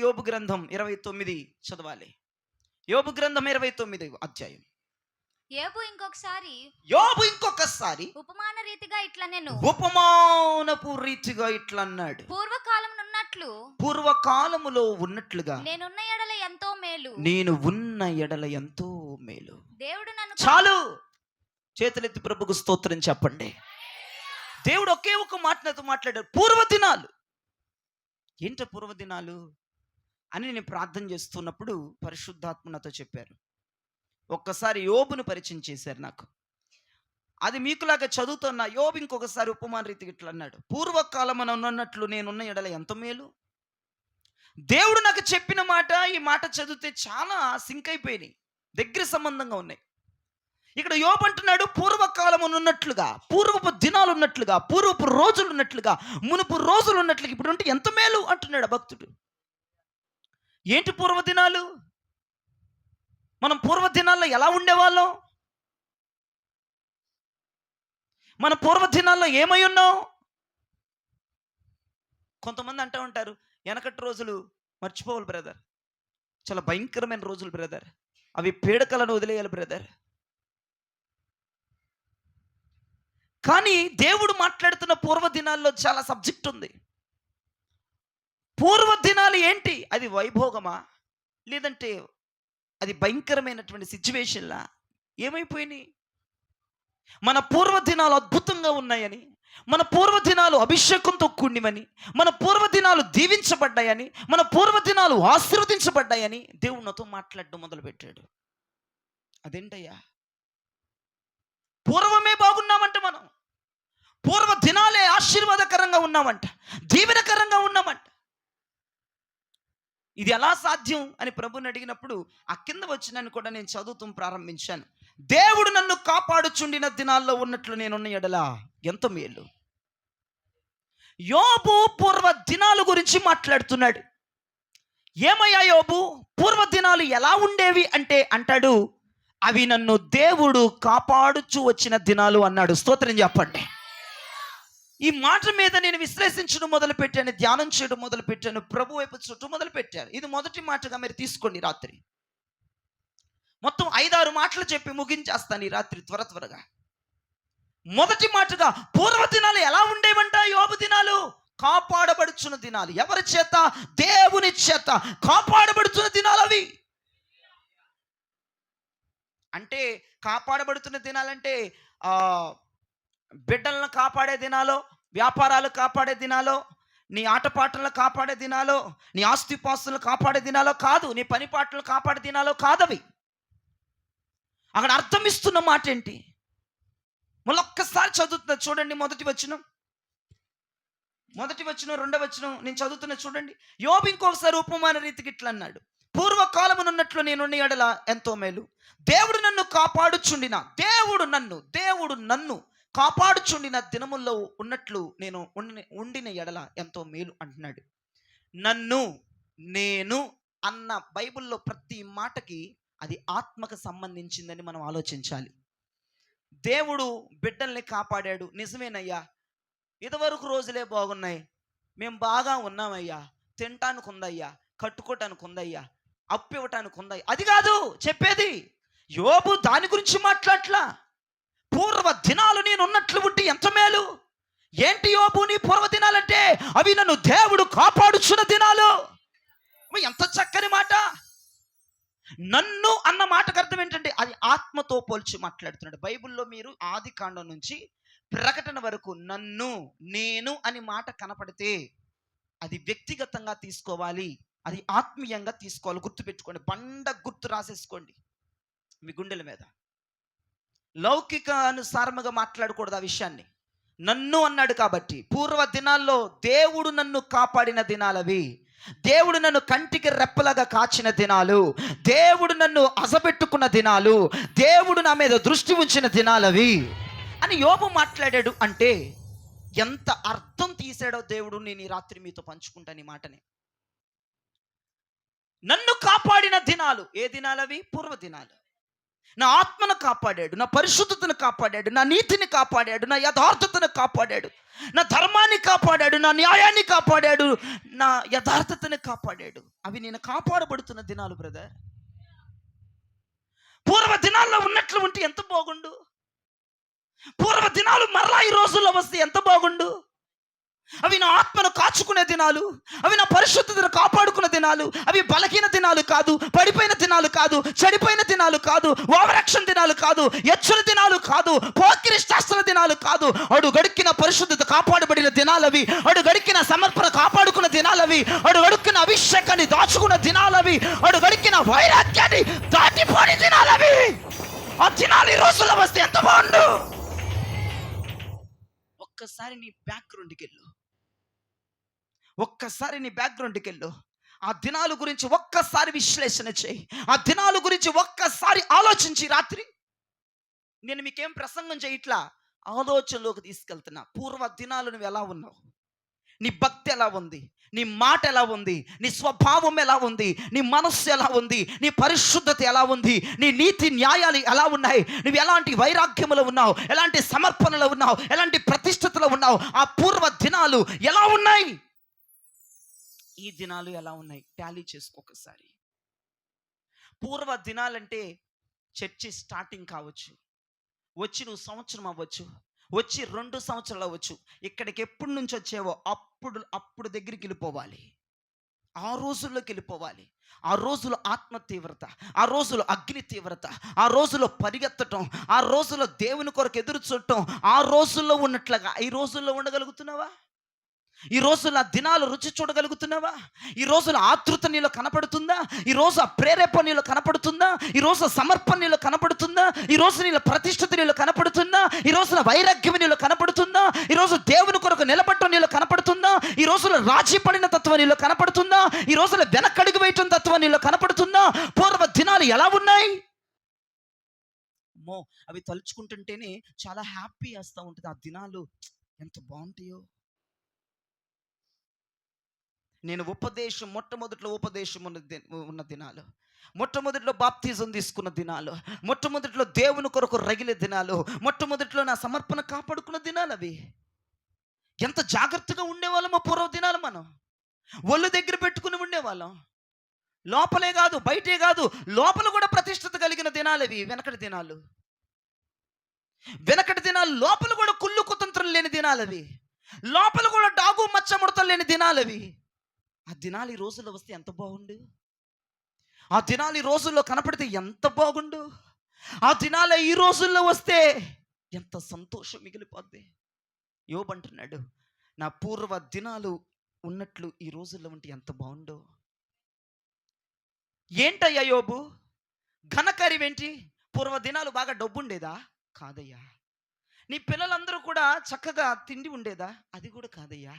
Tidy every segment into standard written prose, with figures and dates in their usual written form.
యోబు గ్రంథం 29 చదవాలి. యోబు గ్రంథం 29 అధ్యాయం. యోబు ఇంకొకసారి ఉపమానపు రీతిగా ఇట్లా అన్నాడు. పూర్వకాలములో ఉన్నట్లుగా నేను ఉన్న ఎడల ఎంతో మేలు. దేవుడు నన్ను చాలు, చేతులెత్తి ప్రభుకు స్తోత్రం చెప్పండి. దేవుడు ఒకే ఒక మాట నాతో మాట్లాడాడు. పూర్వదినాలు ఏంట పూర్వదినాలు అని నేను ప్రార్థన చేస్తున్నప్పుడు పరిశుద్ధాత్మ నాతో చెప్పారు. ఒక్కసారి యోబును పరిచయం చేశారు నాకు. అది మీకులాగా చదువుతున్న యోబు ఇంకొకసారి ఉపమాన రీతికి ఇట్లా అన్నాడు. పూర్వకాలమున ఉన్నట్లు నేనున్న ఎడల ఎంత మేలు. దేవుడు నాకు చెప్పిన మాట, ఈ మాట చదివితే చాలా సింక్ అయిపోయినాయి, దగ్గర సంబంధంగా ఉన్నాయి. ఇక్కడ యోబు అంటున్నాడు, పూర్వకాలమున ఉన్నట్లుగా, పూర్వపు దినాలు ఉన్నట్లుగా, పూర్వపు రోజులు ఉన్నట్లుగా, మునుపు రోజులు ఉన్నట్లుగా ఇప్పుడు ఉంటే ఎంత మేలు అంటున్నాడు భక్తుడు. ఏంటి పూర్వదినాలు? మనం పూర్వదినాల్లో ఎలా ఉండేవాళ్ళం? మన పూర్వదినాల్లో ఏమై ఉన్నాం? కొంతమంది అంటూ ఉంటారు, వెనకటి రోజులు మర్చిపోవాలి బ్రదర్, చాలా భయంకరమైన రోజులు బ్రదర్, అవి పీడకలను వదిలేయాలి బ్రదర్. కానీ దేవుడు మాట్లాడుతున్న పూర్వదినాల్లో చాలా సబ్జెక్ట్ ఉంది. పూర్వదినాలు ఏంటి? అది వైభోగమా, లేదంటే అది భయంకరమైనటువంటి సిచ్యువేషన్లా? ఏమైపోయినాయి? మన పూర్వదినాలు అద్భుతంగా ఉన్నాయని, మన పూర్వదినాలు అభిషేకంతో కూడినవని, మన పూర్వదినాలు దీవించబడ్డాయని, మన పూర్వదినాలు ఆశీర్వదించబడ్డాయని దేవుడు నాతో మాట్లాడడం మొదలుపెట్టాడు. అదేంటయ్యా? పూర్వమే బాగున్నామంట, మనం పూర్వ దినాలే ఆశీర్వాదకరంగా ఉన్నామంట, దీవెనకరంగా ఉన్నామంట. ఇది ఎలా సాధ్యం అని ప్రభుని అడిగినప్పుడు ఆ కింద వచ్చినని కూడా నేను చదువుతూ ప్రారంభించాను. దేవుడు నన్ను కాపాడుచుండిన దినాల్లో ఉన్నట్లు నేనున్న ఎడల ఎంత మేలు. యోబు పూర్వ దినాల గురించి మాట్లాడుతున్నాడు. ఏమయ్యా యోబు, పూర్వ దినాలు ఎలా ఉండేవి అంటే అంటాడు, అవి నన్ను దేవుడు కాపాడుచు వచ్చిన దినాలు అన్నాడు. స్తోత్రం చెప్పండి. ఈ మాట మీద నేను విశ్లేషించడం మొదలుపెట్టాను, ధ్యానం చేయడం మొదలుపెట్టాను, ప్రభు వైపు చుట్టూ మొదలుపెట్టాను. ఇది మొదటి మాటగా మీరు తీసుకోండి. రాత్రి మొత్తం 5-6 మాటలు చెప్పి ముగించేస్తాను ఈ రాత్రి త్వరగా. మొదటి మాటగా పూర్వదినాలు ఎలా ఉండేవంట? యోబు దినాలు కాపాడబడుచున్న దినాలు. ఎవరి చేత? దేవుని చేత కాపాడబడుతున్న దినాలు అవి. అంటే కాపాడబడుతున్న దినాలంటే బిడ్డలను కాపాడే దినాలో, వ్యాపారాలు కాపాడే దినాలో, నీ ఆటపాటలను కాపాడే దినాలో, నీ ఆస్తిపాస్తులను కాపాడే దినాలో కాదు, నీ పని పాటలు కాపాడే దినాలో కాదవి. అక్కడ అర్థం ఇస్తున్న మాట ఏంటి? మళ్ళొక్కసారి చదువుతున్నా చూడండి. మొదటి వచనం, రెండవ వచనం నేను చదువుతున్నా చూడండి. యోబు ఇంకొకసారి ఉపమాన రీతికి ఇట్లా అన్నాడు, పూర్వకాలమునున్నట్లు నేనున్న ఎడల ఎంతో మేలు. దేవుడు నన్ను కాపాడుచుండిన, దేవుడు నన్ను కాపాడుచుండిన దినముల్లో ఉన్నట్లు నేను ఉండిన ఎడల ఎంతో మేలు అంటున్నాడు. నన్ను, నేను అన్న బైబిల్లో ప్రతి మాటకి అది ఆత్మకు సంబంధించిందని మనం ఆలోచించాలి. దేవుడు బిడ్డల్ని కాపాడాడు, నిజమేనయ్యా. ఇదివరకు రోజులే బాగున్నాయి, మేము బాగా ఉన్నామయ్యా, తినటానికి ఉందయ్యా, కట్టుకోవటానికి ఉందయ్యా, అప్పు ఇవ్వటానికి ఉందయ్యా. అది కాదు చెప్పేది. యోబు దాని గురించి మాట్లాడట్లా. పూర్వ దినాలు నేను ఉన్నట్లు ఉంటే ఎంత మేలు. ఏంటి యోబు నీ పూర్వ దినాలంటే? అవి నన్ను దేవుడు కాపాడుచున్న దినాలు. ఎంత చక్కని మాట. నన్ను అన్న మాటకు అర్థం ఏంటంటే అది ఆత్మతో పోల్చి మాట్లాడుతున్నాడు. బైబిల్లో మీరు ఆది కాండం నుంచి ప్రకటన వరకు నన్ను, నేను అని మాట కనపడితే అది వ్యక్తిగతంగా తీసుకోవాలి, అది ఆత్మీయంగా తీసుకోవాలి. గుర్తుపెట్టుకోండి, బండ గుర్తు రాసేసుకోండి మీ గుండెల మీద. లౌకిక అనుసారముగా మాట్లాడకూడదు ఆ విషయాన్ని. నన్ను అన్నాడు కాబట్టి పూర్వ దినాల్లో దేవుడు నన్ను కాపాడిన దినాలవి, దేవుడు నన్ను కంటికి రెప్పలాగా కాచిన దినాలు, దేవుడు నన్ను అసపెట్టుకున్న దినాలు, దేవుడు నా మీద దృష్టి ఉంచిన దినాలవి అని యోబు మాట్లాడాడు. అంటే ఎంత అర్థం తీసాడో దేవుడు. నేను ఈ రాత్రి మీతో పంచుకుంటాను ఈ మాటని. నన్ను కాపాడిన దినాలు ఏ దినాలవి? పూర్వ దినాలు. నా ఆత్మను కాపాడాడు, నా పరిశుద్ధతను కాపాడాడు, నా నీతిని కాపాడాడు, నా యథార్థతను కాపాడాడు, నా ధర్మాన్ని కాపాడాడు, నా న్యాయాన్ని కాపాడాడు, నా నా యథార్థతని కాపాడాడు. అవి నేను కాపాడబడుతున్న దినాలు బ్రదర్. పూర్వ దినాల్లో ఉన్నట్లు ఉంటే ఎంత బాగుండు. పూర్వ దినాలు మరలా ఈ రోజుల్లో వస్తే ఎంత బాగుండు. అవి నా ఆత్మను కాచుకునే దినాలు, అవి నా పరిశుద్ధతను కాపాడుకునే దినాలు. అవి బలహీన దినాలు కాదు, పడిపోయిన దినాలు కాదు, చెడిపోయిన దినాలు కాదు, ఓవరాక్షన్ దినాలు కాదు, ఎచ్చుల దినాలు కాదు, పోకిరి శాస్త్ర దినాలు కాదు. అడుగడికిన పరిశుద్ధత కాపాడబడిన దినాలవి, అడుగడికిన సమర్పణ కాపాడుకున్న దినాలవి, అడుగడుక్కున అభిషేకాన్ని దాచుకున్న దినాలవి, అడుగడికిన వైరాగ్యాన్ని దాటిపోని దినాలవి. ఆ దినాలు ఈ రోజుల్లో వస్తే ఎంత బాగుండు. ఒక్కసారి నీ బ్యాక్గ్రౌండ్కి వెళ్ళు, ఒక్కసారి నీ బ్యాక్గ్రౌండ్కి వెళ్ళు. ఆ దినాల గురించి ఒక్కసారి విశ్లేషణ చేయి. ఆ దినాల గురించి ఒక్కసారి ఆలోచించి. రాత్రి నేను మీకేం ప్రసంగం చేయట్లా, ఆలోచనలోకి తీసుకెళ్తున్నా. పూర్వ దినాలు నువ్వు ఎలా ఉన్నావు, నీ భక్తి ఎలా ఉంది, నీ మాట ఎలా ఉంది, నీ స్వభావం ఎలా ఉంది, నీ మనస్సు ఎలా ఉంది, నీ పరిశుద్ధత ఎలా ఉంది, నీ నీతి న్యాయాలు ఎలా ఉన్నాయి, నువ్వు ఎలాంటి వైరాగ్యములో ఉన్నావు, ఎలాంటి సమర్పణలో ఉన్నావు, ఎలాంటి ప్రతిష్టతలో ఉన్నావు. ఆ పూర్వ దినాలు ఎలా ఉన్నాయి, ఈ దినాలు ఎలా ఉన్నాయి, టాలీ చేసుకోకసారి. పూర్వ దినాలంటే చర్చి స్టార్టింగ్ కావచ్చు, వచ్చి నువ్వు సంవత్సరం అవ్వచ్చు, వచ్చి 2 సంవత్సరాలు అవ్వచ్చు. ఇక్కడికి ఎప్పటి నుంచి వచ్చావో అప్పుడు దగ్గరికి వెళ్ళిపోవాలి. ఆ రోజుల్లోకి వెళ్ళిపోవాలి. ఆ రోజులో ఆత్మ తీవ్రత, ఆ రోజులో అగ్ని తీవ్రత, ఆ రోజులో పరిగెత్తటం, ఆ రోజులో దేవుని కొరకు ఎదురు చూడటం, ఆ రోజుల్లో ఉన్నట్లుగా ఈ రోజుల్లో ఉండగలుగుతున్నావా? ఈ రోజుల దినాలు రుచి చూడగలుగుతున్నావా? ఈ రోజుల ఆతృత నీలో కనపడుతుందా? ఈ రోజు ఆ ప్రేరేపణ నీలో కనపడుతుందా? ఈ రోజు సమర్పణ నీలో కనపడుతుందా? ఈ రోజు నీలో ప్రతిష్ఠత నీలో కనపడుతుందా? ఈ రోజున వైరాగ్యం నీలో కనపడుతుందా? ఈ రోజు దేవుని కొరకు నిలబడటం నీలో కనపడుతుందా? ఈ రోజులో రాజీ పడిన తత్వం నీలో కనపడుతుందా? ఈ రోజులో వెనకడుగు వేయటం తత్వం నీలో కనపడుతుందా? పూర్వ దినాలు ఎలా ఉన్నాయి? అమ్మో, అవి తలుచుకుంటుంటేనే చాలా హ్యాపీ వేస్తూ ఉంటుంది. ఆ దినాలు ఎంత బాగుంటాయో. నేను మొట్టమొదటిలో ఉపదేశం ఉన్న దినాలు, మొట్టమొదటిలో బాప్తిజం తీసుకున్న దినాలు, మొట్టమొదటిలో దేవుని కొరకు రగిలే దినాలు, మొట్టమొదటిలో నా సమర్పణ కాపాడుకున్న దినాలు. అవి ఎంత జాగ్రత్తగా ఉండేవాళ్ళమో పూర్వ దినాలు. మనం ఒళ్ళు దగ్గర పెట్టుకుని ఉండేవాళ్ళం. లోపలే కాదు, బయటే కాదు, లోపల కూడా ప్రతిష్టత కలిగిన దినాలు అవి. వెనకటి దినాలు లోపల కూడా కుళ్ళు కుతంత్రం లేని దినాలు అవి. లోపల కూడా డాగు మచ్చ ముడతలు లేని దినాలు అవి. ఆ దినాలు ఈ రోజుల్లో వస్తే ఎంత బాగుండు. ఆ దినాలు ఈ రోజుల్లో కనపడితే ఎంత బాగుండు. ఆ దినాలు ఈ రోజుల్లో వస్తే ఎంత సంతోషం మిగిలిపోద్ది. యోబు అంటున్నాడు, నా పూర్వ దినాలు ఉన్నట్లు ఈ రోజుల్లో ఉంటే ఎంత బాగుండో. ఏంటయ్యా యోబు, ఘనకార్యం పూర్వ దినాలు బాగా డబ్బు ఉండేదా? కాదయ్యా. నీ పిల్లలందరూ కూడా చక్కగా తిండి ఉండేదా? అది కూడా కాదయ్యా.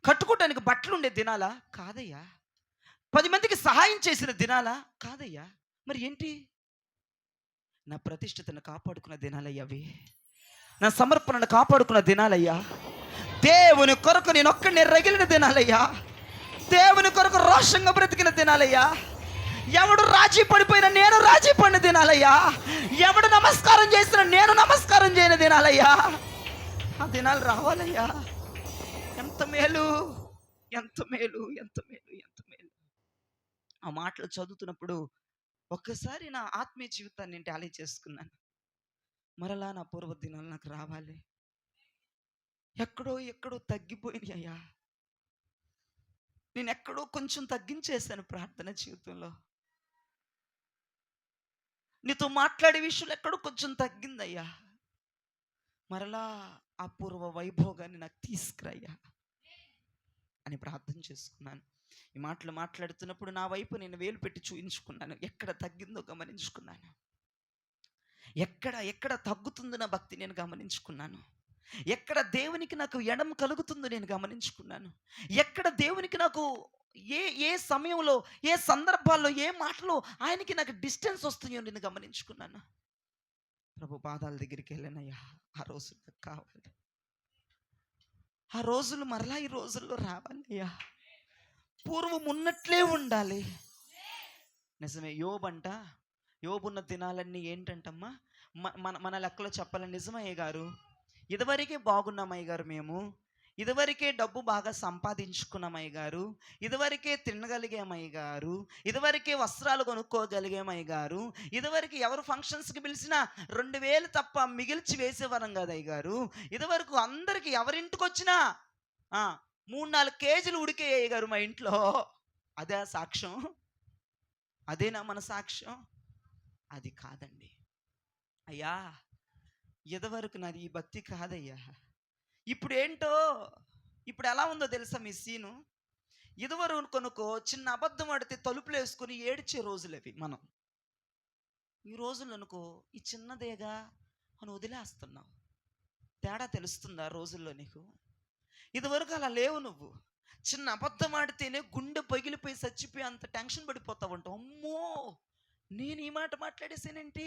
కట్టుకోవటానికి బట్టలు ఉండే దినాలా? కాదయ్యా. 10 మందికి సహాయం చేసిన దినాలా? కాదయ్యా. మరి ఏంటి? నా ప్రతిష్టతను కాపాడుకున్న దినాలయ్యా అవి. నా సమర్పణను కాపాడుకున్న దినాలయ్యా. దేవుని కొరకు నేను ఒక్కడిని రగిలిన దినాలయ్యా. దేవుని కొరకు రోషంగా బ్రతికిన దినాలయ్యా. ఎవడు రాజీ పడిపోయినా నేను రాజీ పడిన దినాలయ్యా. ఎవడు నమస్కారం చేసినా నేను నమస్కారం చేయని దినాలయ్యా. ఆ దినాలు రావాలయ్యా. ఎంత మేలు, ఎంత మేలు, ఎంత మేలు, ఎంత మేలు. ఆ మాటలు చదువుతున్నప్పుడు ఒక్కసారి నా ఆత్మీయ జీవితాన్ని నేను టాలీ చేసుకున్నాను. మరలా నా పూర్వ దినాలు నాకు రావాలి. ఎక్కడో తగ్గిపోయినాయి అయ్యా. నేను ఎక్కడో కొంచెం తగ్గించేశాను ప్రార్థన జీవితంలో. నీతో మాట్లాడే విషయంలో ఎక్కడో కొంచెం తగ్గిందయ్యా. మరలా ఆ పూర్వ వైభోగాన్ని నాకు తీసుకురయ్యా అని ప్రార్థన చేసుకున్నాను. ఈ మాటలు మాట్లాడుతున్నప్పుడు నా వైపు నేను వేలు పెట్టి చూయించుకున్నాను. ఎక్కడ తగ్గిందో గమనించుకున్నాను. ఎక్కడ తగ్గుతుందో నా భక్తి నేను గమనించుకున్నాను. ఎక్కడ దేవునికి నాకు ఎడం కలుగుతుందో నేను గమనించుకున్నాను. ఎక్కడ దేవునికి నాకు ఏ సమయంలో, ఏ సందర్భాల్లో, ఏ మాటలో ఆయనకి నాకు డిస్టెన్స్ వస్తుందో నేను గమనించుకున్నాను. ప్రభు పాదాల దగ్గరికి వెళ్ళానయ్యా. ఆ రోజు నాకు కావాలి. ఆ రోజులు మరలా ఈ రోజుల్లో రావాలయ్యా. పూర్వం ఉన్నట్లే ఉండాలి. నిజమే. యోబున్న దినాలన్నీ ఏంటంటమ్మా, మన లెక్కలో చెప్పాలని నిజమయ్య గారు, ఇదివరకే బాగున్నామయ్య గారు మేము. ఇదివరకే డబ్బు బాగా సంపాదించుకున్నాం అయ్య గారు, ఇదివరకే తినగలిగాం అయ్య గారు, ఇదివరకే వస్త్రాలు కొనుక్కోగలిగాం అయ్య గారు, ఇదివరకు ఎవరు ఫంక్షన్స్కి పిలిచినా 2000 తప్ప మిగిల్చి వేసేవారం కదా అయ్య గారు, ఇదివరకు అందరికి ఎవరింటికి వచ్చినా 3-4 కేజీలు ఉడికే అయ్య గారు మా ఇంట్లో. అదే సాక్ష్యం? అదేనా మన సాక్ష్యం? అది కాదండి అయ్యా. ఇదివరకు నాది ఈ భక్తి కాదయ్యా. ఇప్పుడు ఏంటో, ఇప్పుడు ఎలా ఉందో తెలుసా మీ సీను? ఇదివరకు కొనుక్కో చిన్న అబద్ధం ఆడితే తలుపులు వేసుకొని ఏడ్చే రోజులు అవి. మనం ఈ రోజులు అనుకో ఈ చిన్నదేగా అని వదిలేస్తున్నావు. తేడా తెలుస్తుందా రోజుల్లో నీకు? ఇదివరకు అలా లేవు. నువ్వు చిన్న అబద్ధం ఆడితేనే గుండె పగిలిపోయి చచ్చిపోయి అంత టెన్షన్ పడిపోతావు అంటావు. అమ్మో, నేను ఈ మాట మాట్లాడేసానేంటి,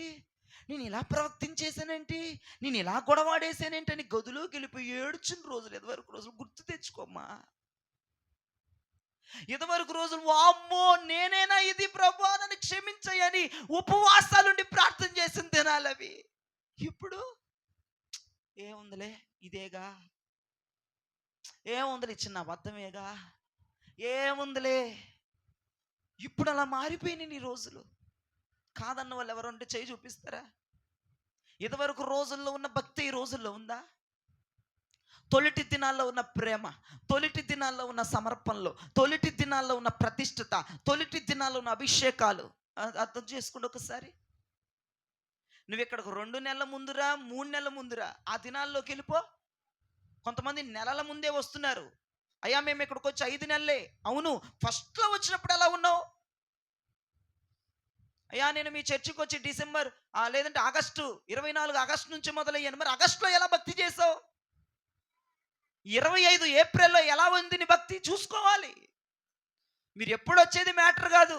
నేను ఇలా ప్రవర్తించేసానేంటి, నేను ఇలా గొడవాడేసానేంటి అని గదిలోకి వెళ్ళిపోయి ఏడ్చిన రోజులు ఇదివరకు రోజులు గుర్తు తెచ్చుకోమ్మా. ఇదివరకు రోజులు వామ్మో నేనేనా ఇది ప్రభు నన్ను క్షమించయ్యని ఉపవాసాలుండి ప్రార్థన చేసిన దినాలు అవి. ఇప్పుడు ఏముందిలే ఇదేగా, ఏముందిలే చిన్న అబద్ధమేగా, ఏముందిలే. ఇప్పుడు అలా మారిపోయినాయి నీ రోజులు. కాదన్న వాళ్ళు ఎవరు ఉంటే చేయి చూపిస్తారా? ఇదివరకు రోజుల్లో ఉన్న భక్తి ఈ రోజుల్లో ఉందా? తొలిటి దినాల్లో ఉన్న ప్రేమ, తొలిటి దినాల్లో ఉన్న సమర్పణలు, తొలిటి దినాల్లో ఉన్న ప్రతిష్టత, తొలిటి దినాల్లో ఉన్న అభిషేకాలు అర్థం చేసుకుంటే ఒకసారి. నువ్వు ఇక్కడికి 2 నెలల ముందురా, 3 నెలల ముందురా, ఆ దినాల్లోకి వెళ్ళిపో. కొంతమంది నెలల ముందే వస్తున్నారు. అయ్యా మేము ఇక్కడికి వచ్చి 5 నెలలే. అవును, ఫస్ట్లో వచ్చినప్పుడు ఎలా ఉన్నావు? అయ్యా నేను మీ చర్చికి వచ్చి డిసెంబర్ లేదంటే ఆగస్టు 24 ఆగస్టు నుంచి మొదలయ్యాను. మరి ఆగస్టులో ఎలా భక్తి చేసావు? 25 ఏప్రిల్లో ఎలా ఉంది నీ భక్తి? చూసుకోవాలి. మీరు ఎప్పుడు వచ్చేది మ్యాటర్ కాదు.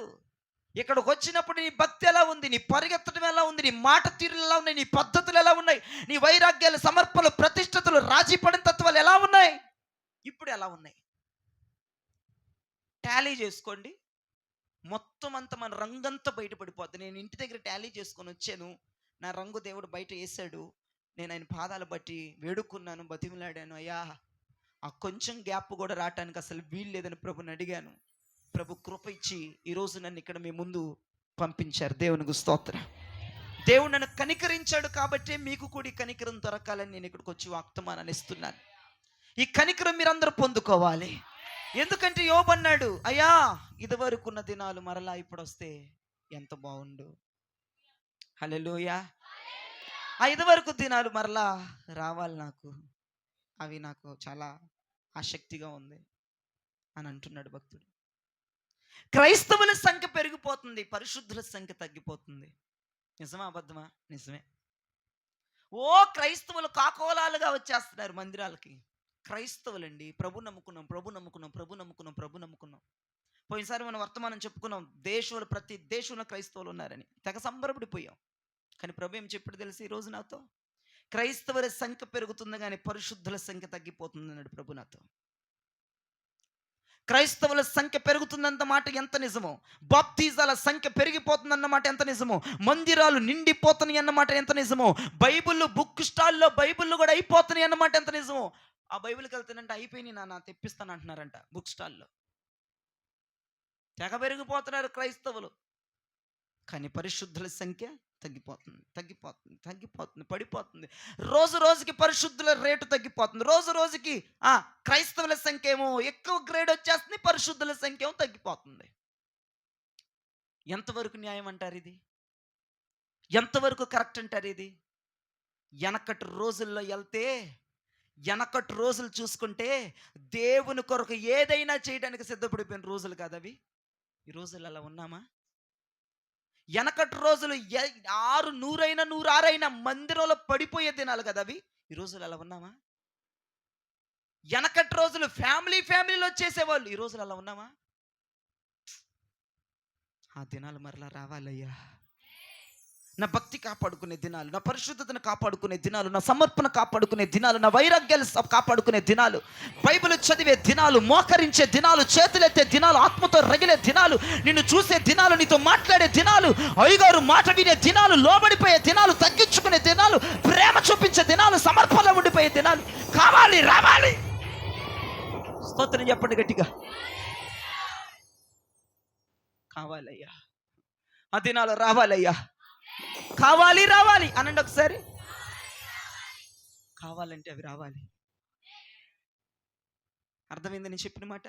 ఇక్కడికి వచ్చినప్పుడు నీ భక్తి ఎలా ఉంది, నీ పరిగెత్తడం ఎలా ఉంది, నీ మాట తీరులు ఎలా ఉన్నాయి, నీ పద్ధతులు ఎలా ఉన్నాయి, నీ వైరాగ్యాలు, సమర్పణలు, ప్రతిష్టతలు, రాజీ పడిన తత్వాలు ఎలా ఉన్నాయి, ఇప్పుడు ఎలా ఉన్నాయి? టాలీ చేసుకోండి. మొత్తం అంతా మన రంగంతా బయటపడిపోద్ది. నేను ఇంటి దగ్గర టాలీ చేసుకొని వచ్చాను, నా రంగు దేవుడు బయట వేసాడు, నేను ఆయన పాదాలు బట్టి వేడుకున్నాను, బతిమిలాడాను. అయ్యా ఆ కొంచెం గ్యాప్ కూడా రావటానికి అసలు వీలు లేదని ప్రభుని అడిగాను. ప్రభు కృప ఇచ్చి ఈరోజు నన్ను ఇక్కడ మీ ముందు పంపించారు. దేవునికి స్తోత్రం. దేవుడు నన్ను కనికరించాడు కాబట్టి మీకు కూడా ఈ కనికరం దొరకాలని నేను ఇక్కడికి వచ్చి వాగ్దానాన్ని ఇస్తున్నాను. ఈ కనికరం మీరందరూ పొందుకోవాలి. ఎందుకంటే యోబు అన్నాడు, అయ్యా ఇదివరకు ఉన్న దినాలు మరలా ఇప్పుడు వస్తే ఎంత బాగుండు. హల్లెలూయా. ఆ ఇదివరకు దినాలు మరలా రావాలి నాకు, అవి నాకు చాలా ఆసక్తిగా ఉంది అని అంటున్నాడు భక్తుడు. క్రైస్తవుల సంఖ్య పెరిగిపోతుంది, పరిశుద్ధుల సంఖ్య తగ్గిపోతుంది. నిజమా అబద్ధమా? నిజమే. ఓ క్రైస్తవులు కాకోలాలుగా వచ్చేస్తున్నారు మందిరాలకి. క్రైస్తవులండి, ప్రభు నమ్ముకున్నాం, ప్రభు నమ్ముకున్నాం, ప్రభు నమ్ముకున్నాం, ప్రభు నమ్ముకున్నాం. పోయినసారి మనం వర్తమానం చెప్పుకున్నాం, దేశంలో ప్రతి దేశంలో క్రైస్తవులు ఉన్నారని. తెగ సంబరపడిపోయాం. కానీ ప్రభు ఏం చెప్పాడు తెలుసు ఈరోజు నాతో? క్రైస్తవుల సంఖ్య పెరుగుతుంది కానీ పరిశుద్ధుల సంఖ్య తగ్గిపోతుంది అన్నాడు ప్రభు నాతో. క్రైస్తవుల సంఖ్య పెరుగుతుందన్న మాట ఎంత నిజమో, బాప్తిజాల సంఖ్య పెరిగిపోతుందన్నమాట ఎంత నిజమో, మందిరాలు నిండిపోతున్నాయి అన్నమాట ఎంత నిజమో, బైబిల్ బుక్ స్టాల్లో బైబిల్ కూడా అయిపోతున్నాయి అన్నమాట ఎంత నిజమో. ఆ బైబిల్కి వెళ్తానంటే అయిపోయినాయి నాన్న తెప్పిస్తాను అంటున్నారంట బుక్ స్టాల్లో. తెగ పెరిగిపోతున్నారు క్రైస్తవులు, కానీ పరిశుద్ధుల సంఖ్య తగ్గిపోతుంది, తగ్గిపోతుంది, తగ్గిపోతుంది, పడిపోతుంది. రోజు రోజుకి పరిశుద్ధుల రేటు తగ్గిపోతుంది. రోజు రోజుకి క్రైస్తవుల సంఖ్య ఏమో ఎక్కువ గ్రేడ్ వచ్చేస్తుంది, పరిశుద్ధుల సంఖ్య ఏమో తగ్గిపోతుంది. ఎంతవరకు న్యాయం అంటారు ఇది? ఎంతవరకు కరెక్ట్ అంటారు ఇది? వెనకటి రోజుల్లో వెళ్తే, వెనకటి రోజులు చూసుకుంటే దేవుని కొరకు ఏదైనా చేయడానికి సిద్ధపడిపోయిన రోజులు కాదు అవి. ఈ రోజులు అలా ఉన్నామా? వెనకటి రోజులు 6 100 106 మందిరంలో పడిపోయే దినాలు కదా అవి. ఈ రోజులు అలా ఉన్నామా? వెనకటి రోజులు ఫ్యామిలీలో వచ్చేసేవాళ్ళు. ఈ రోజులు అలా ఉన్నామా? ఆ దినాలు మరలా రావాలయ్యా. నా భక్తి కాపాడుకునే దినాలు, నా పరిశుద్ధతను కాపాడుకునే దినాలు, నా సమర్పణ కాపాడుకునే దినాలు, నా వైరాగ్యాలు కాపాడుకునే దినాలు, బైబిల్ చదివే దినాలు, మోకరించే దినాలు, చేతులెత్తే దినాలు, ఆత్మతో రగిలే దినాలు, నిన్ను చూసే దినాలు, నీతో మాట్లాడే దినాలు, అయ్యగారు మాట వినే దినాలు, లోబడిపోయే దినాలు, తగ్గించుకునే దినాలు, ప్రేమ చూపించే దినాలు, సమర్పణలో ఉండిపోయే దినాలు కావాలి, రావాలి. స్తోత్రం చెప్పండి గట్టిగా. కావాలయ్యా, ఆ దినాలు రావాలయ్యా. కావాలి రావాలి అనండి ఒకసారి. కావాలంటే అవి రావాలి. అర్థమైంది నేను చెప్పిన మాట?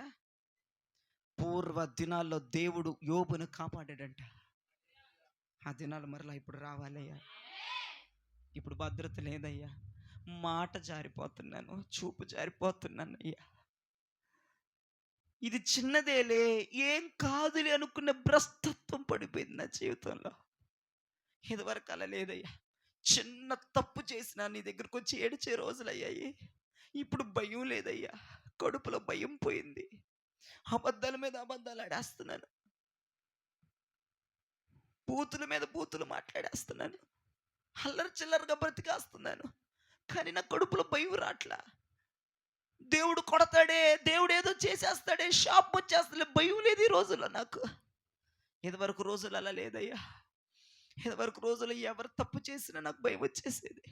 పూర్వ దినాల్లో దేవుడు యోబును కాపాడాడంట. ఆ దినాలు మరలా ఇప్పుడు రావాలయ్యా. ఇప్పుడు భద్రత లేదయ్యా, మాట జారిపోతున్నాను, చూపు జారిపోతున్నాను అయ్యా. ఇది చిన్నదేలే, ఏం కాదులే అనుకున్న భ్రష్టత్వం పడిపోయింది నా జీవితంలో. ఇదివరకు అలా లేదయ్యా. చిన్న తప్పు చేసినా నీ దగ్గరకు వచ్చి ఏడిచే రోజులు అయ్యాయి. ఇప్పుడు భయం లేదయ్యా, కడుపులో భయం పోయింది. అబద్ధాల మీద అబద్ధాలు ఆడేస్తున్నాను, బూతుల మీద బూతులు మాట్లాడేస్తున్నాను, అల్లరి చిల్లరగా బ్రతికేస్తున్నాను. కానీ నా కడుపులో భయం రాట్లా. దేవుడు కొడతాడే, దేవుడు ఏదో చేసేస్తాడే, షాప్ వచ్చేస్తలే, భయం లేదు ఈ రోజుల్లో నాకు. ఇదివరకు రోజులు అలా లేదయ్యా. ఇదివరకు రోజులు ఎవరు తప్పు చేసినా నాకు భయం వచ్చేసేది.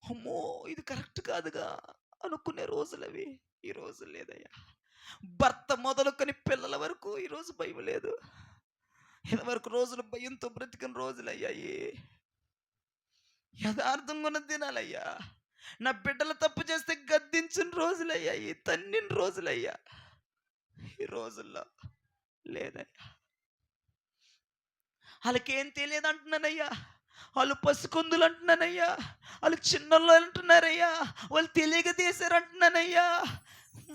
అమ్మో ఇది కరెక్ట్ కాదుగా అనుకునే రోజులు అవి. ఈ రోజు లేదయ్యా. భర్త మొదలుకొని పిల్లల వరకు ఈరోజు భయం లేదు. ఇదివరకు రోజులు భయంతో బ్రతికిన రోజులు అయ్యాయి. యథార్థంగా ఉన్న దినాలయ్యా. నా బిడ్డలు తప్పు చేస్తే గద్దించిన రోజులయ్యాయి, తన్నిన రోజులయ్యా. ఈ రోజుల్లో లేదయ్యా. వాళ్ళకేం తెలియదు అంటున్నానయ్యా. వాళ్ళు పసికొందులు అంటున్నానయ్యా. వాళ్ళు చిన్నోళ్ళు అంటున్నారయ్యా. వాళ్ళు తెలియక తీశారు అంటున్నానయ్యా.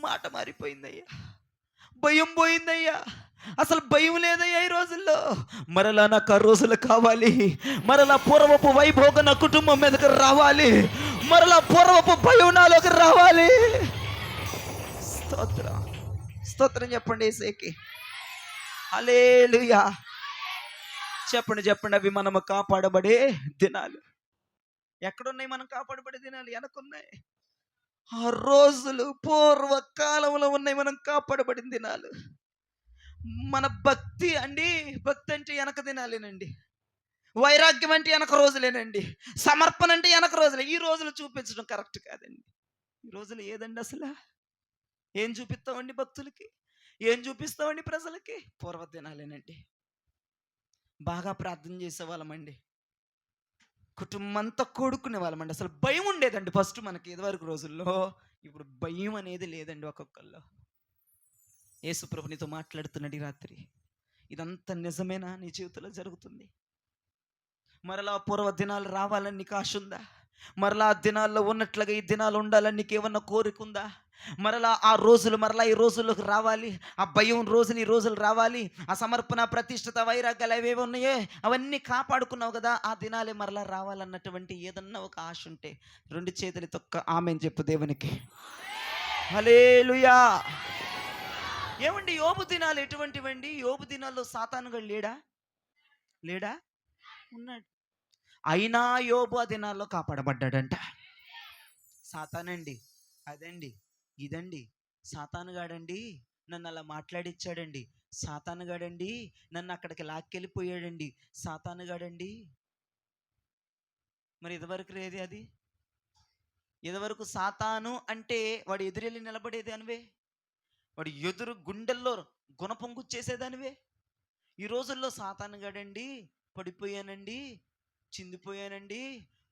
మాట మారిపోయిందయ్యా, భయం పోయిందయ్యా. అసలు భయం లేదయ్యా ఈ రోజుల్లో. మరలా నాకు ఆ రోజులు కావాలి. మరలా పూర్వపు వైభోగ నా కుటుంబం మీదకి రావాలి. మరలా పూర్వపు భయం నాలోకి రావాలి. స్తోత్రం, స్తోత్రం చెప్పండి యేసుకి. హల్లెలూయా. చెప్పండి చెప్పండి. అవి మనము కాపాడబడే దినాలు. ఎక్కడున్నాయి మనం కాపాడబడే దినాలు? వెనకున్నాయి. ఆ రోజులు పూర్వకాలంలో ఉన్నాయి మనం కాపాడబడిన దినాలు. మన భక్తి అండి, భక్తి అంటే వెనక దినాలేనండి. వైరాగ్యం అంటే వెనక రోజులేనండి. సమర్పణ అంటే వెనక రోజులే. ఈ రోజులు చూపించడం కరెక్ట్ కాదండి. ఈ రోజులు ఏదండి అసలు? ఏం చూపిస్తామండి భక్తులకి? ఏం చూపిస్తామండి ప్రజలకి? పూర్వ దినాలేనండి. బాగా ప్రార్థన చేసేవాళ్ళమండి, కుటుంబం అంతా కూడుకునే వాళ్ళమండి. అసలు భయం ఉండేదండి ఫస్ట్ మనకి ఇదివరకు రోజుల్లో. ఇప్పుడు భయం అనేది లేదండి ఒక్కొక్కళ్ళు. యేసుప్రభు నీతో మాట్లాడుతున్నాడు ఈ రాత్రి. ఇదంతా నిజమేనా నీ జీవితంలో జరుగుతుంది? మరలా పూర్వ దినాలు రావాలని నీకు ఆశ ఉందా? మరలా ఆ దినాల్లో ఉన్నట్లుగా ఈ దినాలు ఉండాలని నీకు ఏమన్నా కోరిక ఉందా? మరలా ఆ రోజులు మరలా ఈ రోజుల్లోకి రావాలి. ఆ భయం రోజుని ఈ రోజులు రావాలి. ఆ సమర్పణ, ప్రతిష్టత, వైరాగ్యాలు అవేవి ఉన్నాయే అవన్నీ కాపాడుకున్నావు కదా, ఆ దినాలే మరలా రావాలన్నటువంటి ఏదన్నా ఒక ఆశ ఉంటే 2 చేతులు తొక్క ఆమేన్ చెప్పు దేవునికి. హల్లెలూయా. ఏమండి యోబు దినాలు ఎటువంటివండి? యోబు దినాల్లో సాతానుగాడు లేడా? లేడా? ఉన్నాడు. అయినా యోబు ఆ దినాల్లో కాపాడబడ్డాడంట. సాతానండి, అదండి, ఇదండి, సాతానుగాడండి నన్ను అలా మాట్లాడిచ్చాడండి, సాతానుగాడండి నన్ను అక్కడికి లాక్కెళ్ళిపోయాడండి, సాతానుగాడండి. మరి ఇదివరకు లేదే అది? ఇదివరకు సాతాను అంటే వాడు ఎదురెళ్ళి నిలబడేదానివే, వాడు ఎదురు గుండెల్లో గుణపొంగుచ్చేసేదానివే. ఈ రోజుల్లో సాతానుగాడండి, పడిపోయానండి, చిందిపోయానండి,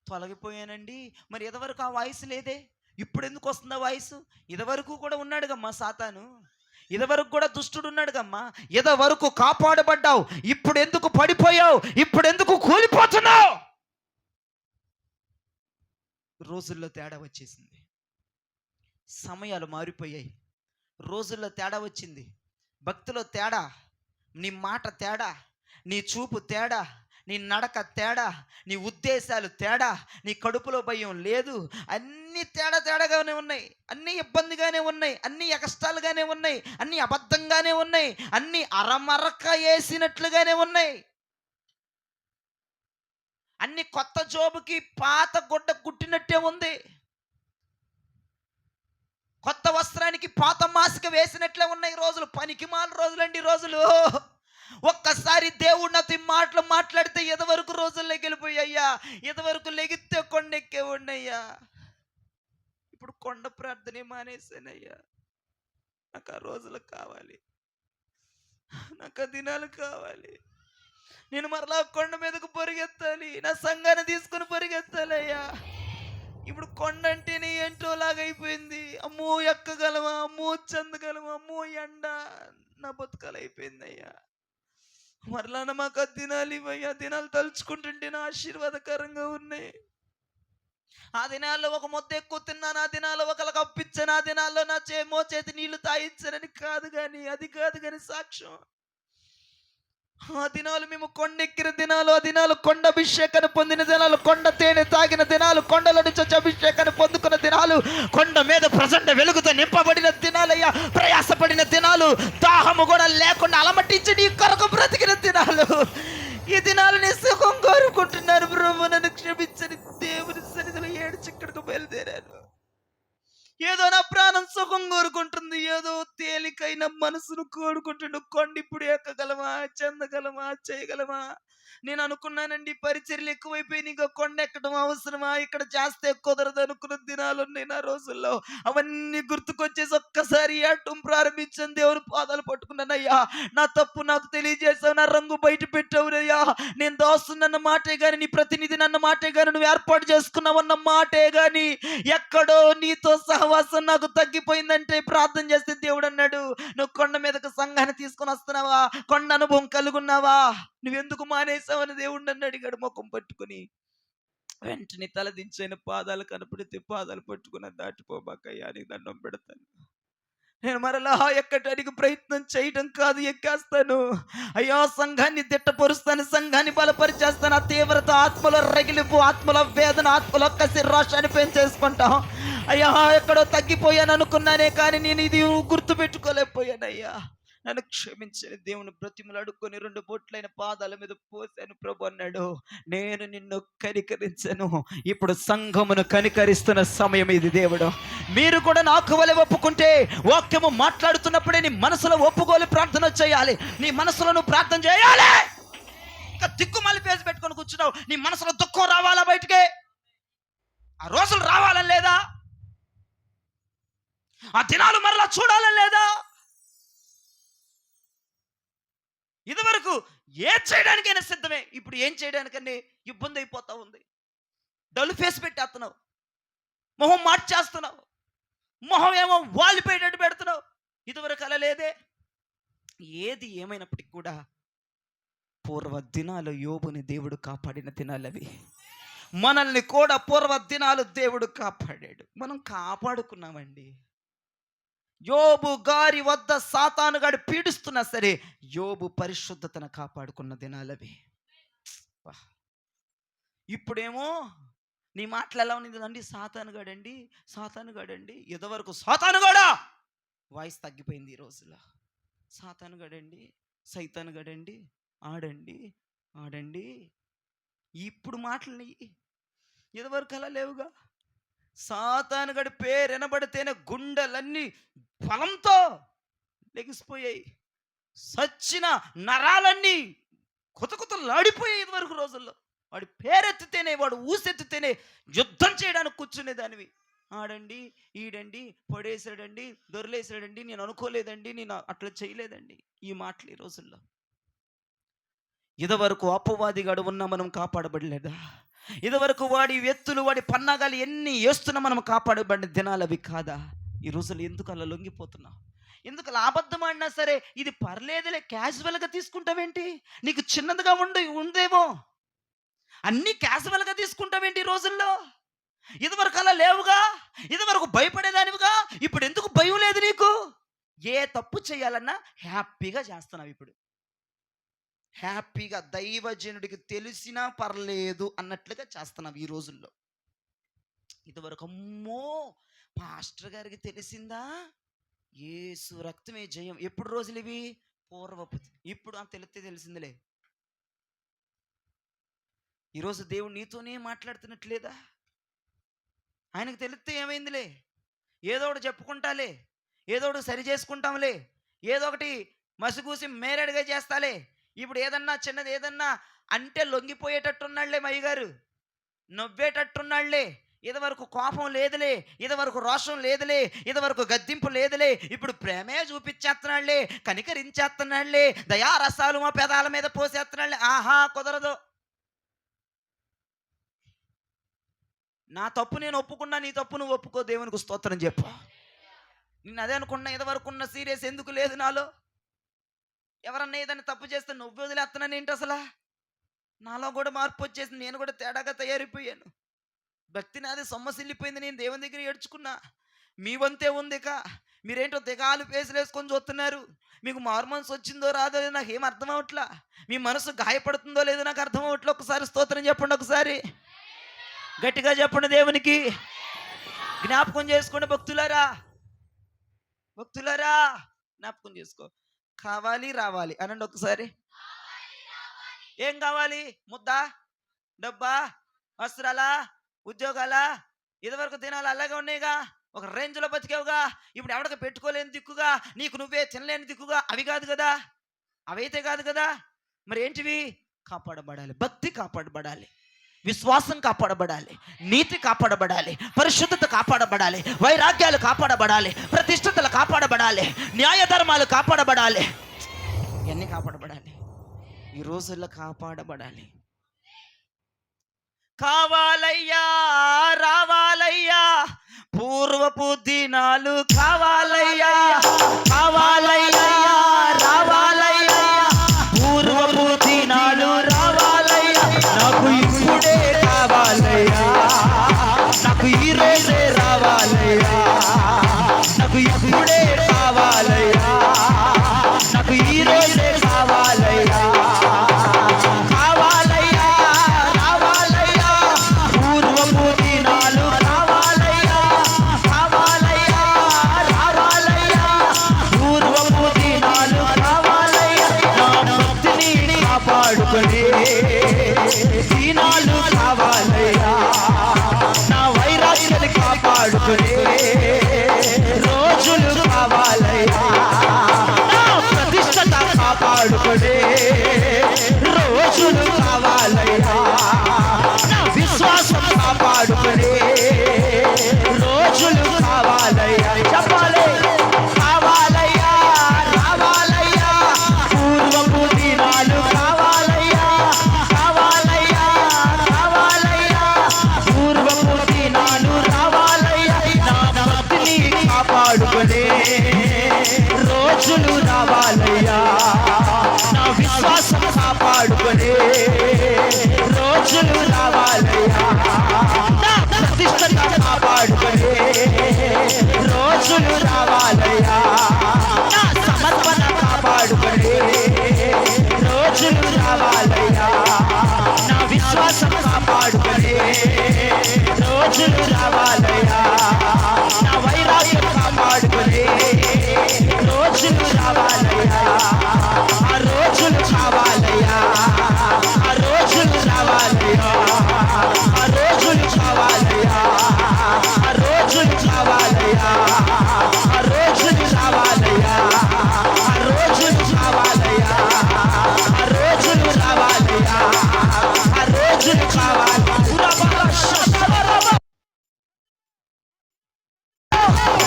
తొలగిపోయానండి. మరి ఇదివరకు ఆ వాయిస్ లేదే, ఇప్పుడు ఎందుకు వస్తుంది ఆ వాయిస్? ఇదివరకు కూడా ఉన్నాడుగమ్మా సాతాను, ఇదివరకు కూడా దుష్టుడు ఉన్నాడుగమ్మా. ఇదివరకు కాపాడబడ్డావు, ఇప్పుడు ఎందుకు పడిపోయావు? ఇప్పుడు ఎందుకు కూలిపోతున్నావు? రోజుల్లో తేడా వచ్చేసింది, సమయాలు మారిపోయాయి, రోజుల్లో తేడా వచ్చింది, భక్తిలో తేడా, నీ మాట తేడా, నీ చూపు తేడా, నీ నడక తేడా, నీ ఉద్దేశాలు తేడా, నీ కడుపులో భయం లేదు. అన్నీ తేడా తేడాగానే ఉన్నాయి, అన్నీ ఇబ్బందిగానే ఉన్నాయి, అన్నీ కష్టాలుగానే ఉన్నాయి, అన్నీ అబద్ధంగానే ఉన్నాయి, అన్నీ అరమరక వేసినట్లుగానే ఉన్నాయి. అన్ని కొత్త జోబుకి పాత గుడ్డ కుట్టినట్టే ఉంది, కొత్త వస్త్రానికి పాత మాసిక వేసినట్లే ఉన్నాయి రోజులు. పనికి మాల రోజులండి రోజులు. ఒక్కసారి దేవుడు నాతో మాటలు మాట్లాడితే ఎదవరకు రోజుల్లోకి వెళ్ళిపోయాయ్యా. ఎదవరకు లెగితే కొండెక్కే ఉన్నయ్యా, ఇప్పుడు కొండ ప్రార్థనే మానేసానయ్యా. నాకు ఆ రోజులు కావాలి, నాకు ఆ దినాలు కావాలి. నేను మరలా కొండ మీదకు పరిగెత్తాలి, నా సంఘాన్ని తీసుకుని పరిగెత్తాలి అయ్యా. ఇప్పుడు కొండ అంటేనే ఏంటో లాగైపోయింది. అమ్మో ఎక్కగలమా, అమ్మో చెందగలమా, అమ్మో ఎండ, నా బతుకాలు అయిపోయింది అయ్యా. మరలా మాకు ఆ దినాలు ఇవయ్యా. దినాలు తలుచుకుంటుంటే నా ఆశీర్వాదకరంగా ఉన్నాయి. ఆ దినాల్లో ఒక ముద్ద ఎక్కువ తిన్నాను, ఆ దినాల్లో ఒకరికి అప్పించాను, ఆ దినాల్లో నా మోచేతి నీళ్లు తాగించానని కాదు కానీ, అది కాదు కానీ సాక్ష్యం. ఆ దినాలు మేము కొండెక్కిన దినాలు, ఆ దినాలు కొండ అభిషేకాన్ని పొందిన దినాలు, కొండ తేనె తాగిన దినాలు, కొండల నుంచి వచ్చే అభిషేకాన్ని పొందుకున్న దినాలు, కొండ మీద ప్రచండ వెలుగుతో నింపబడిన దినాలయ్యా. ప్రయాసపడిన దినాలు, దాహము కూడా లేకుండా అలమటించి నీ కొరకు బ్రతికిన దినాలు. ఈ దినాలు నీ సుఖం కోరుకుంటున్నాను ప్రభు, నన్ను క్షమించని దేవుని సన్నిధిలో ఏడ్చి ఇక్కడికి బయలుదేరాను. ఏదో నా ప్రాణం సుఖం కోరుకుంటుంది, ఏదో తేలికైన మనసును కోరుకుంటుండు. కొండ ఇప్పుడు ఎక్కగలమా, చెందగలమా, చేయగలమా? నేను అనుకున్నానండి, పరిచర్లు ఎక్కువైపోయి ఇంకా కొండ ఎక్కడం అవసరమా, ఇక్కడ చేస్తే కుదరదు అనుకున్న దినాలు ఉన్నాయి నా రోజుల్లో. అవన్నీ గుర్తుకొచ్చేసి ఒక్కసారి ఏడటం ప్రారంభించాను. దేవుని పాదాలు పట్టుకున్నానయ్యా, నా తప్పు నాకు తెలియజేసావు, నా రంగు బయట పెట్టావునయ్యా. నేను దోస్తున్న మాటే గాని, నీ ప్రతినిధి నన్న మాటే గాని, నువ్వు ఏర్పాటు చేసుకున్నావన్న మాటే గాని, ఎక్కడో నీతో సహవాసం నాకు తగ్గిపోయిందంటే ప్రార్థన చేస్తే దేవుడు అన్నాడు, నువ్వు కొండ మీదకు సంఘాన్ని తీసుకొని వస్తున్నావా, కొండ అనుభవం కలుగున్నావా, నువ్వెందుకు మానేసావని దేవుడు నన్ను అడిగాడు ముఖం పట్టుకుని. వెంటనే తలదించైన పాదాలు కనపడితే పాదాలు పట్టుకుని, దాటిపోబాకయ్యా నీకు దండం పెడతాను, నేను మరలా ఎక్కటానికి ప్రయత్నం చేయటం కాదు, ఎక్కేస్తాను అయ్యా. సంఘాన్ని తిట్టపరుస్తాను, సంఘాన్ని బలపరిచేస్తాను. ఆ తీవ్రత, ఆత్మలో రగిలిపు, ఆత్మలో వేదన, ఆత్మలో కసి రోషాన్ని పెంచేసుకుంటాం అయ్యా. ఎక్కడో తగ్గిపోయాను అనుకున్నానే కానీ నేను ఇది గుర్తు పెట్టుకోలేకపోయానయ్యా. నన్ను క్షమించని దేవుని బ్రతిమలు అడుక్కొని 2 బొట్లైన పాదాల మీద పోసాను. ప్రభు అన్నాడు, నేను నిన్ను కనికరించను. ఇప్పుడు సంఘమును కనికరిస్తున్న సమయం ఇది. దేవుడు, మీరు కూడా నాకు వలె ఒప్పుకుంటే, వాక్యము మాట్లాడుతున్నప్పుడే నీ మనసులో ఒప్పుకోలి ప్రార్థన చేయాలి. నీ మనసులో నువ్వు ప్రార్థన చేయాలి. ఇంకా దిక్కుమాలి పేసి పెట్టుకొని కూర్చున్నావు, నీ మనసులో దుఃఖం రావాలా బయటికి? ఆ రోజులు రావాలని లేదా? ఆ దినాలు మరలా చూడాలని లేదా? ఇదివరకు ఏం చేయడానికైనా సిద్ధమే, ఇప్పుడు ఏం చేయడానికని ఇబ్బంది అయిపోతా ఉంది. డల్ ఫేస్ పెట్టేస్తున్నావు, మొహం మార్చేస్తున్నావు, మొహం ఏమో వాలిపోయేటట్టు పెడుతున్నావు. ఇదివరకు అలా లేదే. ఏది ఏమైనప్పటికీ కూడా పూర్వ దినాలు యోబుని దేవుడు కాపాడిన దినాలు అవి. మనల్ని కూడా పూర్వ దినాలు దేవుడు కాపాడాడు, మనం కాపాడుకున్నామండి. యోబు గారి వద్ద సాతానుగాడు పీడిస్తున్నా సరే, యోబు పరిశుద్ధతను కాపాడుకున్న దినాలవి. ఇప్పుడేమో నీ మాటలు ఎలా ఉన్నదండి, సాతానుగాడండి, సాతానుగాడండి. ఇదివరకు సాతానుగాడా వాయిస్ తగ్గిపోయింది ఈ రోజులో. సాతానుగాడండి, సైతానుగాడండి, ఆడండి ఆడండి. ఇప్పుడు మాటలు ఇదివరకు అలా లేవుగా. సాతానుగాడి పేరు వినబడితేనే గుండెలన్నీ బలంతో లెగిసిపోయాయి, సచ్చిన నరాలన్నీ కుతకుతలాడిపోయాయి. ఇదివరకు రోజుల్లో వాడి పేరెత్తితేనే, వాడు ఊసెత్తితేనే యుద్ధం చేయడానికి కూర్చునేదానివి. ఆడండి ఈడండి, పడేసాడండి, దొరలేసాడండి, నేను అనుకోలేదండి, నేను అట్లా చేయలేదండి. ఈ మాటలు ఈ రోజుల్లో. ఇదివరకు అపవాదిగాడు ఉన్నా మనం కాపాడబడలేదా? ఇదివరకు వాడి ఎత్తులు, వాడి పన్నాగాలు ఎన్ని వేస్తున్నా మనం కాపాడబడిన దినాలు అవి కాదా? ఈ రోజులు ఎందుకు అలా లొంగిపోతున్నావు? ఎందుకు అలా అబద్ధం ఆడినా సరే ఇది పర్లేదులే క్యాజువల్గా తీసుకుంటావేంటి? నీకు చిన్నదిగా ఉందేమో, అన్నీ క్యాజువల్గా తీసుకుంటావేంటి ఈ రోజుల్లో? ఇదివరకు అలా లేవుగా. ఇదివరకు భయపడేదానివిగా, ఇప్పుడు ఎందుకు భయం లేదు నీకు? ఏ తప్పు చేయాలన్నా హ్యాపీగా చేస్తున్నావు. ఇప్పుడు హ్యాపీగా దైవజనుడికి తెలిసినా పర్లేదు అన్నట్లుగా చేస్తున్నావు ఈ రోజుల్లో. ఇదివరకు అమ్మో పాస్టర్ గారికి తెలిసిందా, యేసు రక్తమే జయం. ఎప్పుడు రోజులు ఇవి? పూర్వపు. ఇప్పుడు తెలిసిందిలే. ఈరోజు దేవుడు నీతోనే మాట్లాడుతున్నట్లేదా? ఆయనకు తెలిస్తే ఏమైందిలే, ఏదో ఒకటి చెప్పుకుంటాలే, ఏదో ఒకటి సరి చేసుకుంటాంలే, ఏదో ఒకటి మసిగూసి మేరేడుగా చేస్తాలే. ఇప్పుడు ఏదన్నా చిన్నది ఏదన్నా అంటే లొంగిపోయేటట్టున్నాళ్లే, మయ్యగారు నవ్వేటట్టున్నాళ్లే, ఇదివరకు కోపం లేదులే, ఇదివరకు రోషం లేదులే, ఇదివరకు గద్దింపు లేదులే, ఇప్పుడు ప్రేమే చూపించేస్తున్నాడులే, కనికరించేస్తున్నాడులే, దయారసాలు మా పెదాల మీద పోసేస్తున్నాడులే. ఆహా, కుదరదు. నా తప్పు నేను ఒప్పుకున్నా, నీ తప్పు నువ్వు ఒప్పుకో. దేవునికి స్తోత్రం చెప్పు. నేను అదే అనుకున్నా, ఇదివరకు ఉన్న సీరియస్ ఎందుకు లేదు నాలో. ఎవరన్నా ఏదైనా తప్పు చేస్తే నువ్వు వదిలేస్తున్నాను ఏంటి అసలు? నాలో కూడా మార్పు వచ్చేసింది, నేను కూడా తేడాగా తయారైపోయాను. భక్తి నాది సొమ్మసిల్లిపోయింది, నేను దేవుని దగ్గర ఏడ్చుకున్నా. మీ వంతే ఉంది ఇక. మీరేంటో దిగాలు పేసులు వేసుకొని చూస్తున్నారు. మీకు మారు మనసు వచ్చిందో రాదో నాకు ఏం అర్థం అవట్లా. మీ మనసు గాయపడుతుందో లేదో నాకు అర్థం అవట్లే. ఒకసారి స్తోత్రం చెప్పండి, ఒకసారి గట్టిగా చెప్పండి దేవునికి. జ్ఞాపకం చేసుకోండి భక్తులారా, భక్తులారా జ్ఞాపకం చేసుకో. కావాలి రావాలి అనండి ఒకసారి. ఏం కావాలి? ముద్ద, డబ్బా, వస్త్రాలా, ఉద్యోగాలా? ఇదివరకు దినాలు అలాగే ఉన్నాయిగా, ఒక రేంజ్లో బతికేవుగా. ఇప్పుడు ఎవరికి పెట్టుకోలేని దిక్కుగా, నీకు నువ్వే తినలేని దిక్కుగా. అవి కాదు కదా, అవైతే కాదు కదా. మరి ఏంటివి? కాపాడబడాలి. భక్తి కాపాడబడాలి, విశ్వాసం కాపాడబడాలి, నీతి కాపాడబడాలి, పరిశుద్ధత కాపాడబడాలి, వైరాగ్యాలు కాపాడబడాలి, ప్రతిష్టతలు కాపాడబడాలి, న్యాయధర్మాలు కాపాడబడాలి. ఇవన్నీ కాపాడబడాలి, ఈ రోజుల్లో కాపాడబడాలి. కావాలయ్యా రావాలయ్యా, పూర్వపు దినాలు కావాలయ్యా, కావాలయ్యా రావాలయ్యా, పూర్వపు దినాలు రావాలయ్యా. నాకు ఇప్పుడే కావాలయ్యా, నాకు ఈ రోజే రావాలయ్యా, నాకు ఇప్పుడే కావాలయ్యా, నాకు ఈ రోజే కావాలయ్యా. కావాలయ్యా రావాలయ్యా, పూర్వపు దినాలు రావాలయ్యా, కావాలయ్యా రావాలయ్యా, పూర్వపు దినాలు రావాలయ్యా. నా భక్తిని కాపాడుకొని దినాలు కావాలయ్యా, నా వైరాగ్యాన్ని కాపాడుకొని రోజులు కావాలయ్యా, నా ప్రతిష్టత కాపాడుకొని రోజులు కావాలయ్యా, నా విశ్వాసం కాపాడుకొని రోజులు కావాలయ్యా. చెప్పాలి. కావాలయ్యా రావాలయ్యా, పూర్వపు దినాలు కావాలయ్యా, కావాలయ్యా రావాలయ్యా, పూర్వపు దినాలు రావాలయ్యా. నా భక్తిని కాపాడుకొని రోజులు రావాలయ్యా, నా విశ్వాసం కాపాడుకొని రోజులు రావాలయ్యా, నా ప్రతిష్టత కాపాడుకొని రోజులు రావాలయ్యా, నా సమర్పణ కాపాడుకొని రోజులు రావాలయ్యా, నా విశ్వాసం కాపాడుకొని రోజులు రావాలయ్యా, నా వైరాగ్యం కాపాడుకొని రోజులు రావాలయ్యా. ఆ రోజులు కావాలయ్యా, ఆ రోజులు రావాలయ్యా, ఆ రోజులు కావాలయ్యా, ఆ రోజులు కావాలయ్యా, ఆ రోజులు రావాలయ్యా, ఆ రోజులు కావాలయ్యా, ఆ రోజులు రావాలయ్యా, ఆ రోజులు కావాలి.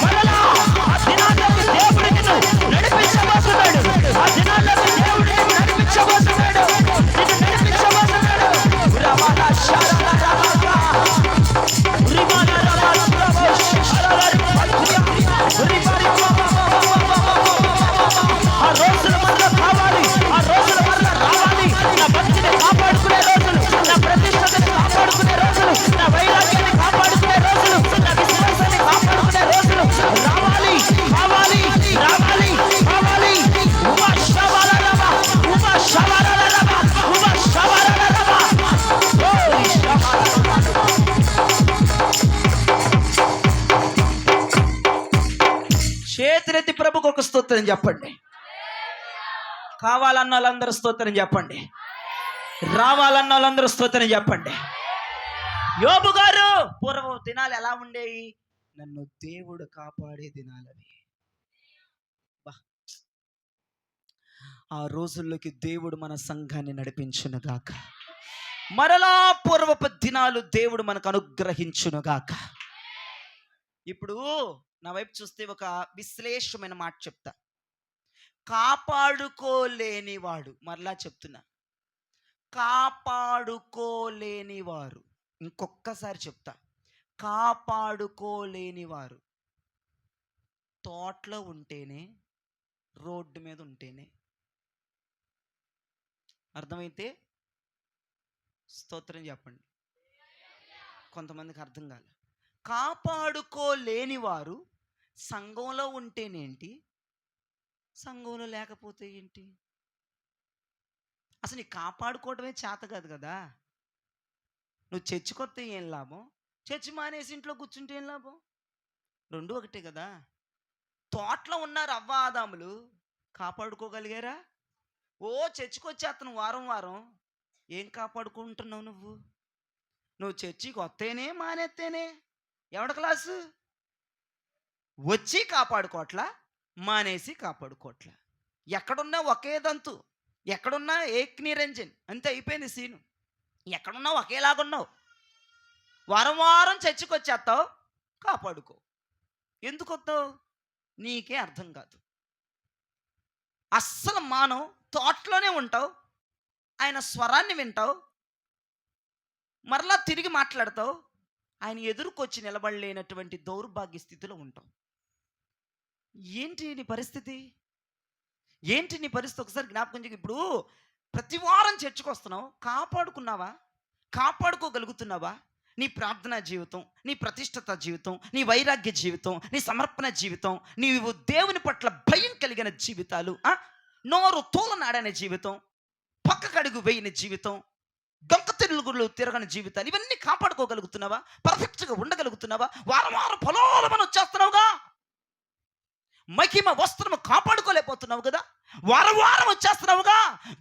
మరలా ఆ దినాల్లోకి దేవుడు నిన్ను నడిపించబోతున్నాడు, ఆ దినాల్లోకి దేవుడు నిన్ను నడిపించబోతున్నాడు, నిన్ను నడిపించబోతున్నాడు. ఉరమాల శారద రమక, ఉరిమాల రమల ప్రభు శరర పత్రియా, ఉరిమారి ఆ రోజుల మరల కావాలి, ఆ రోజుల మరల రావాలి. నా భక్తిని కాపాడుకునే రోజులు, నా ప్రతిష్టతని కాపాడుకునే రోజులు, నా వైరాగ్యాన్ని కాపాడుకునే రోజులు, నా విశ్వాసాన్ని కాపాడుకునే రోజులు రావాలి, కావాలి, రావాలి, కావాలి. ఉమా శవాల రమ, ఉమా శవాల రమ, ఉమా శవాల రమ. ఓ శవాల చేతులెత్తి ప్రభుకు ఒక స్తోత్రం చెప్పండి. కావాలన్న వాళ్ళందరూ స్తోత్రం చెప్పండి, రావాలన్న వాళ్ళందరూ స్తోత్రం చెప్పండి. యోబు గారు పూర్వ దినాలు ఎలా ఉండేవి? నన్ను దేవుడు కాపాడే దినాలవి. ఆ రోజుల్లోకి దేవుడు మన సంఘాన్ని నడిపించును గాక. మరలా పూర్వపు దినాలు దేవుడు మనకు అనుగ్రహించునుగాక. ఇప్పుడు నా వైపు చూస్తే ఒక విశ్లేషమైన మాట చెప్తా. కాపాడుకోలేనివాడు, మరలా చెప్తున్నా, కాపాడుకోలేనివారు, ఇంకొక్కసారి చెప్తా, కాపాడుకోలేనివారు తోటలో ఉంటేనే, రోడ్డు మీద ఉంటేనే. అర్థమైతే స్తోత్రం చెప్పండి. కొంతమందికి అర్థం కాలే. కాపాడుకోలేని వారు సంఘంలో ఉంటేనేంటి, సంఘంలో లేకపోతే ఏంటి? అసలు నీ కాపాడుకోవడమే చేత కాదు కదా. నువ్వు చర్చికొస్తే ఏం లాభం, చర్చి మానేసి ఇంట్లో కూర్చుంటే ఏం లాభం? రెండు ఒకటే కదా. తోటలో ఉన్నారు అవ్వ ఆదాములు, కాపాడుకోగలిగారా? ఓ చర్చికొచ్చేస్తాను వారం వారం, ఏం కాపాడుకుంటున్నావు నువ్వు? నువ్వు చర్చికి వస్తేనే మానేస్తేనే ఎవడ క్లాసు? వచ్చి కాపాడుకోవట్లా, మానేసి కాపాడుకోవట్లా. ఎక్కడున్నా ఒకే దంతు, ఎక్కడున్నా ఏక్ నిరంజన్, అంతే అయిపోయింది సీను. ఎక్కడున్నా ఒకేలాగున్నావు. వారం వారం చర్చికి వచ్చేస్తావు, కాపాడుకో. ఎందుకు వస్తావు? నీకే అర్థం కాదు. అస్సలు మానవు, తోటలోనే ఉంటావు, ఆయన స్వరాన్ని వింటావు, మరలా తిరిగి మాట్లాడతావు, ఆయన ఎదురుకొచ్చి నిలబడలేనటువంటి దౌర్భాగ్య స్థితిలో ఉంటావు. ఏంటి నీ పరిస్థితి? ఏంటి నీ పరిస్థితి? ఒకసారి జ్ఞాపకం చేయి. ఇప్పుడు ప్రతి వారం చర్చకు వస్తున్నావు, కాపాడుకున్నావా? కాపాడుకోగలుగుతున్నావా? నీ ప్రార్థనా జీవితం, నీ ప్రతిష్టత జీవితం, నీ వైరాగ్య జీవితం, నీ సమర్పణ జీవితం, నీవు దేవుని పట్ల భయం కలిగిన జీవితాలు, నోరు తూలనాడనే జీవితం, పక్కకడుగు వేయని జీవితం, దొంగ తిరుగులు తిరగని జీవితాలు, ఇవన్నీ కాపాడుకోగలుగుతున్నావా? పర్ఫెక్ట్గా ఉండగలుగుతున్నావా? వారం వారం పొలోలమని వచ్చేస్తున్నావుగా, మహిమ వస్త్రము కాపాడుకోలేకపోతున్నావు కదా. వారం వారం వచ్చేస్తున్నావుగా,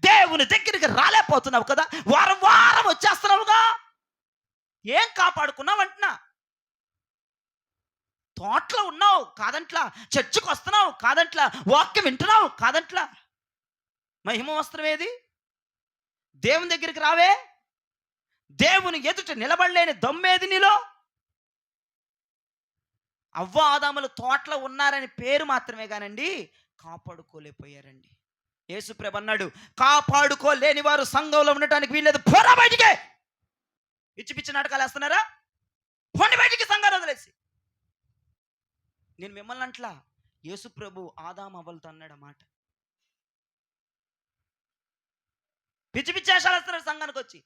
దేవుని దగ్గరికి రాలేకపోతున్నావు కదా. వారం వారం వచ్చేస్తున్నావుగా, ఏం కాపాడుకున్నావు అంటున్నా? తోటలో ఉన్నావు కాదంట్లా, చర్చికి వస్తున్నావు కాదంట్లా, వాక్యం వింటున్నావు కాదంట్లా, మహిమ వస్త్రం ఏది? దేవుని దగ్గరికి రావే, దేవుని ఎదుట నిలబడలేని దమ్మేది నీలో? అవ్వ ఆదాములు తోటలో ఉన్నారని పేరు మాత్రమే కానండి, కాపాడుకోలేకపోయారండి. యేసుప్రభు అన్నాడు, కాపాడుకోలేని వారు సంఘంలో ఉండటానికి వీల్లేదు, పోరా బయటికి. పిచ్చి పిచ్చి నాటకాలు వేస్తున్నారా? పోండి బయటికి, సంఘాన్ని వదిలేసి. నేను మిమ్మల్ని అంట్లా, యేసుప్రభు ఆదాము అవ్వలతో అన్నాడు అన్నమాట. పిచ్చి పిచ్చి వేషాలు వేస్తున్నారు సంఘానికి వచ్చి.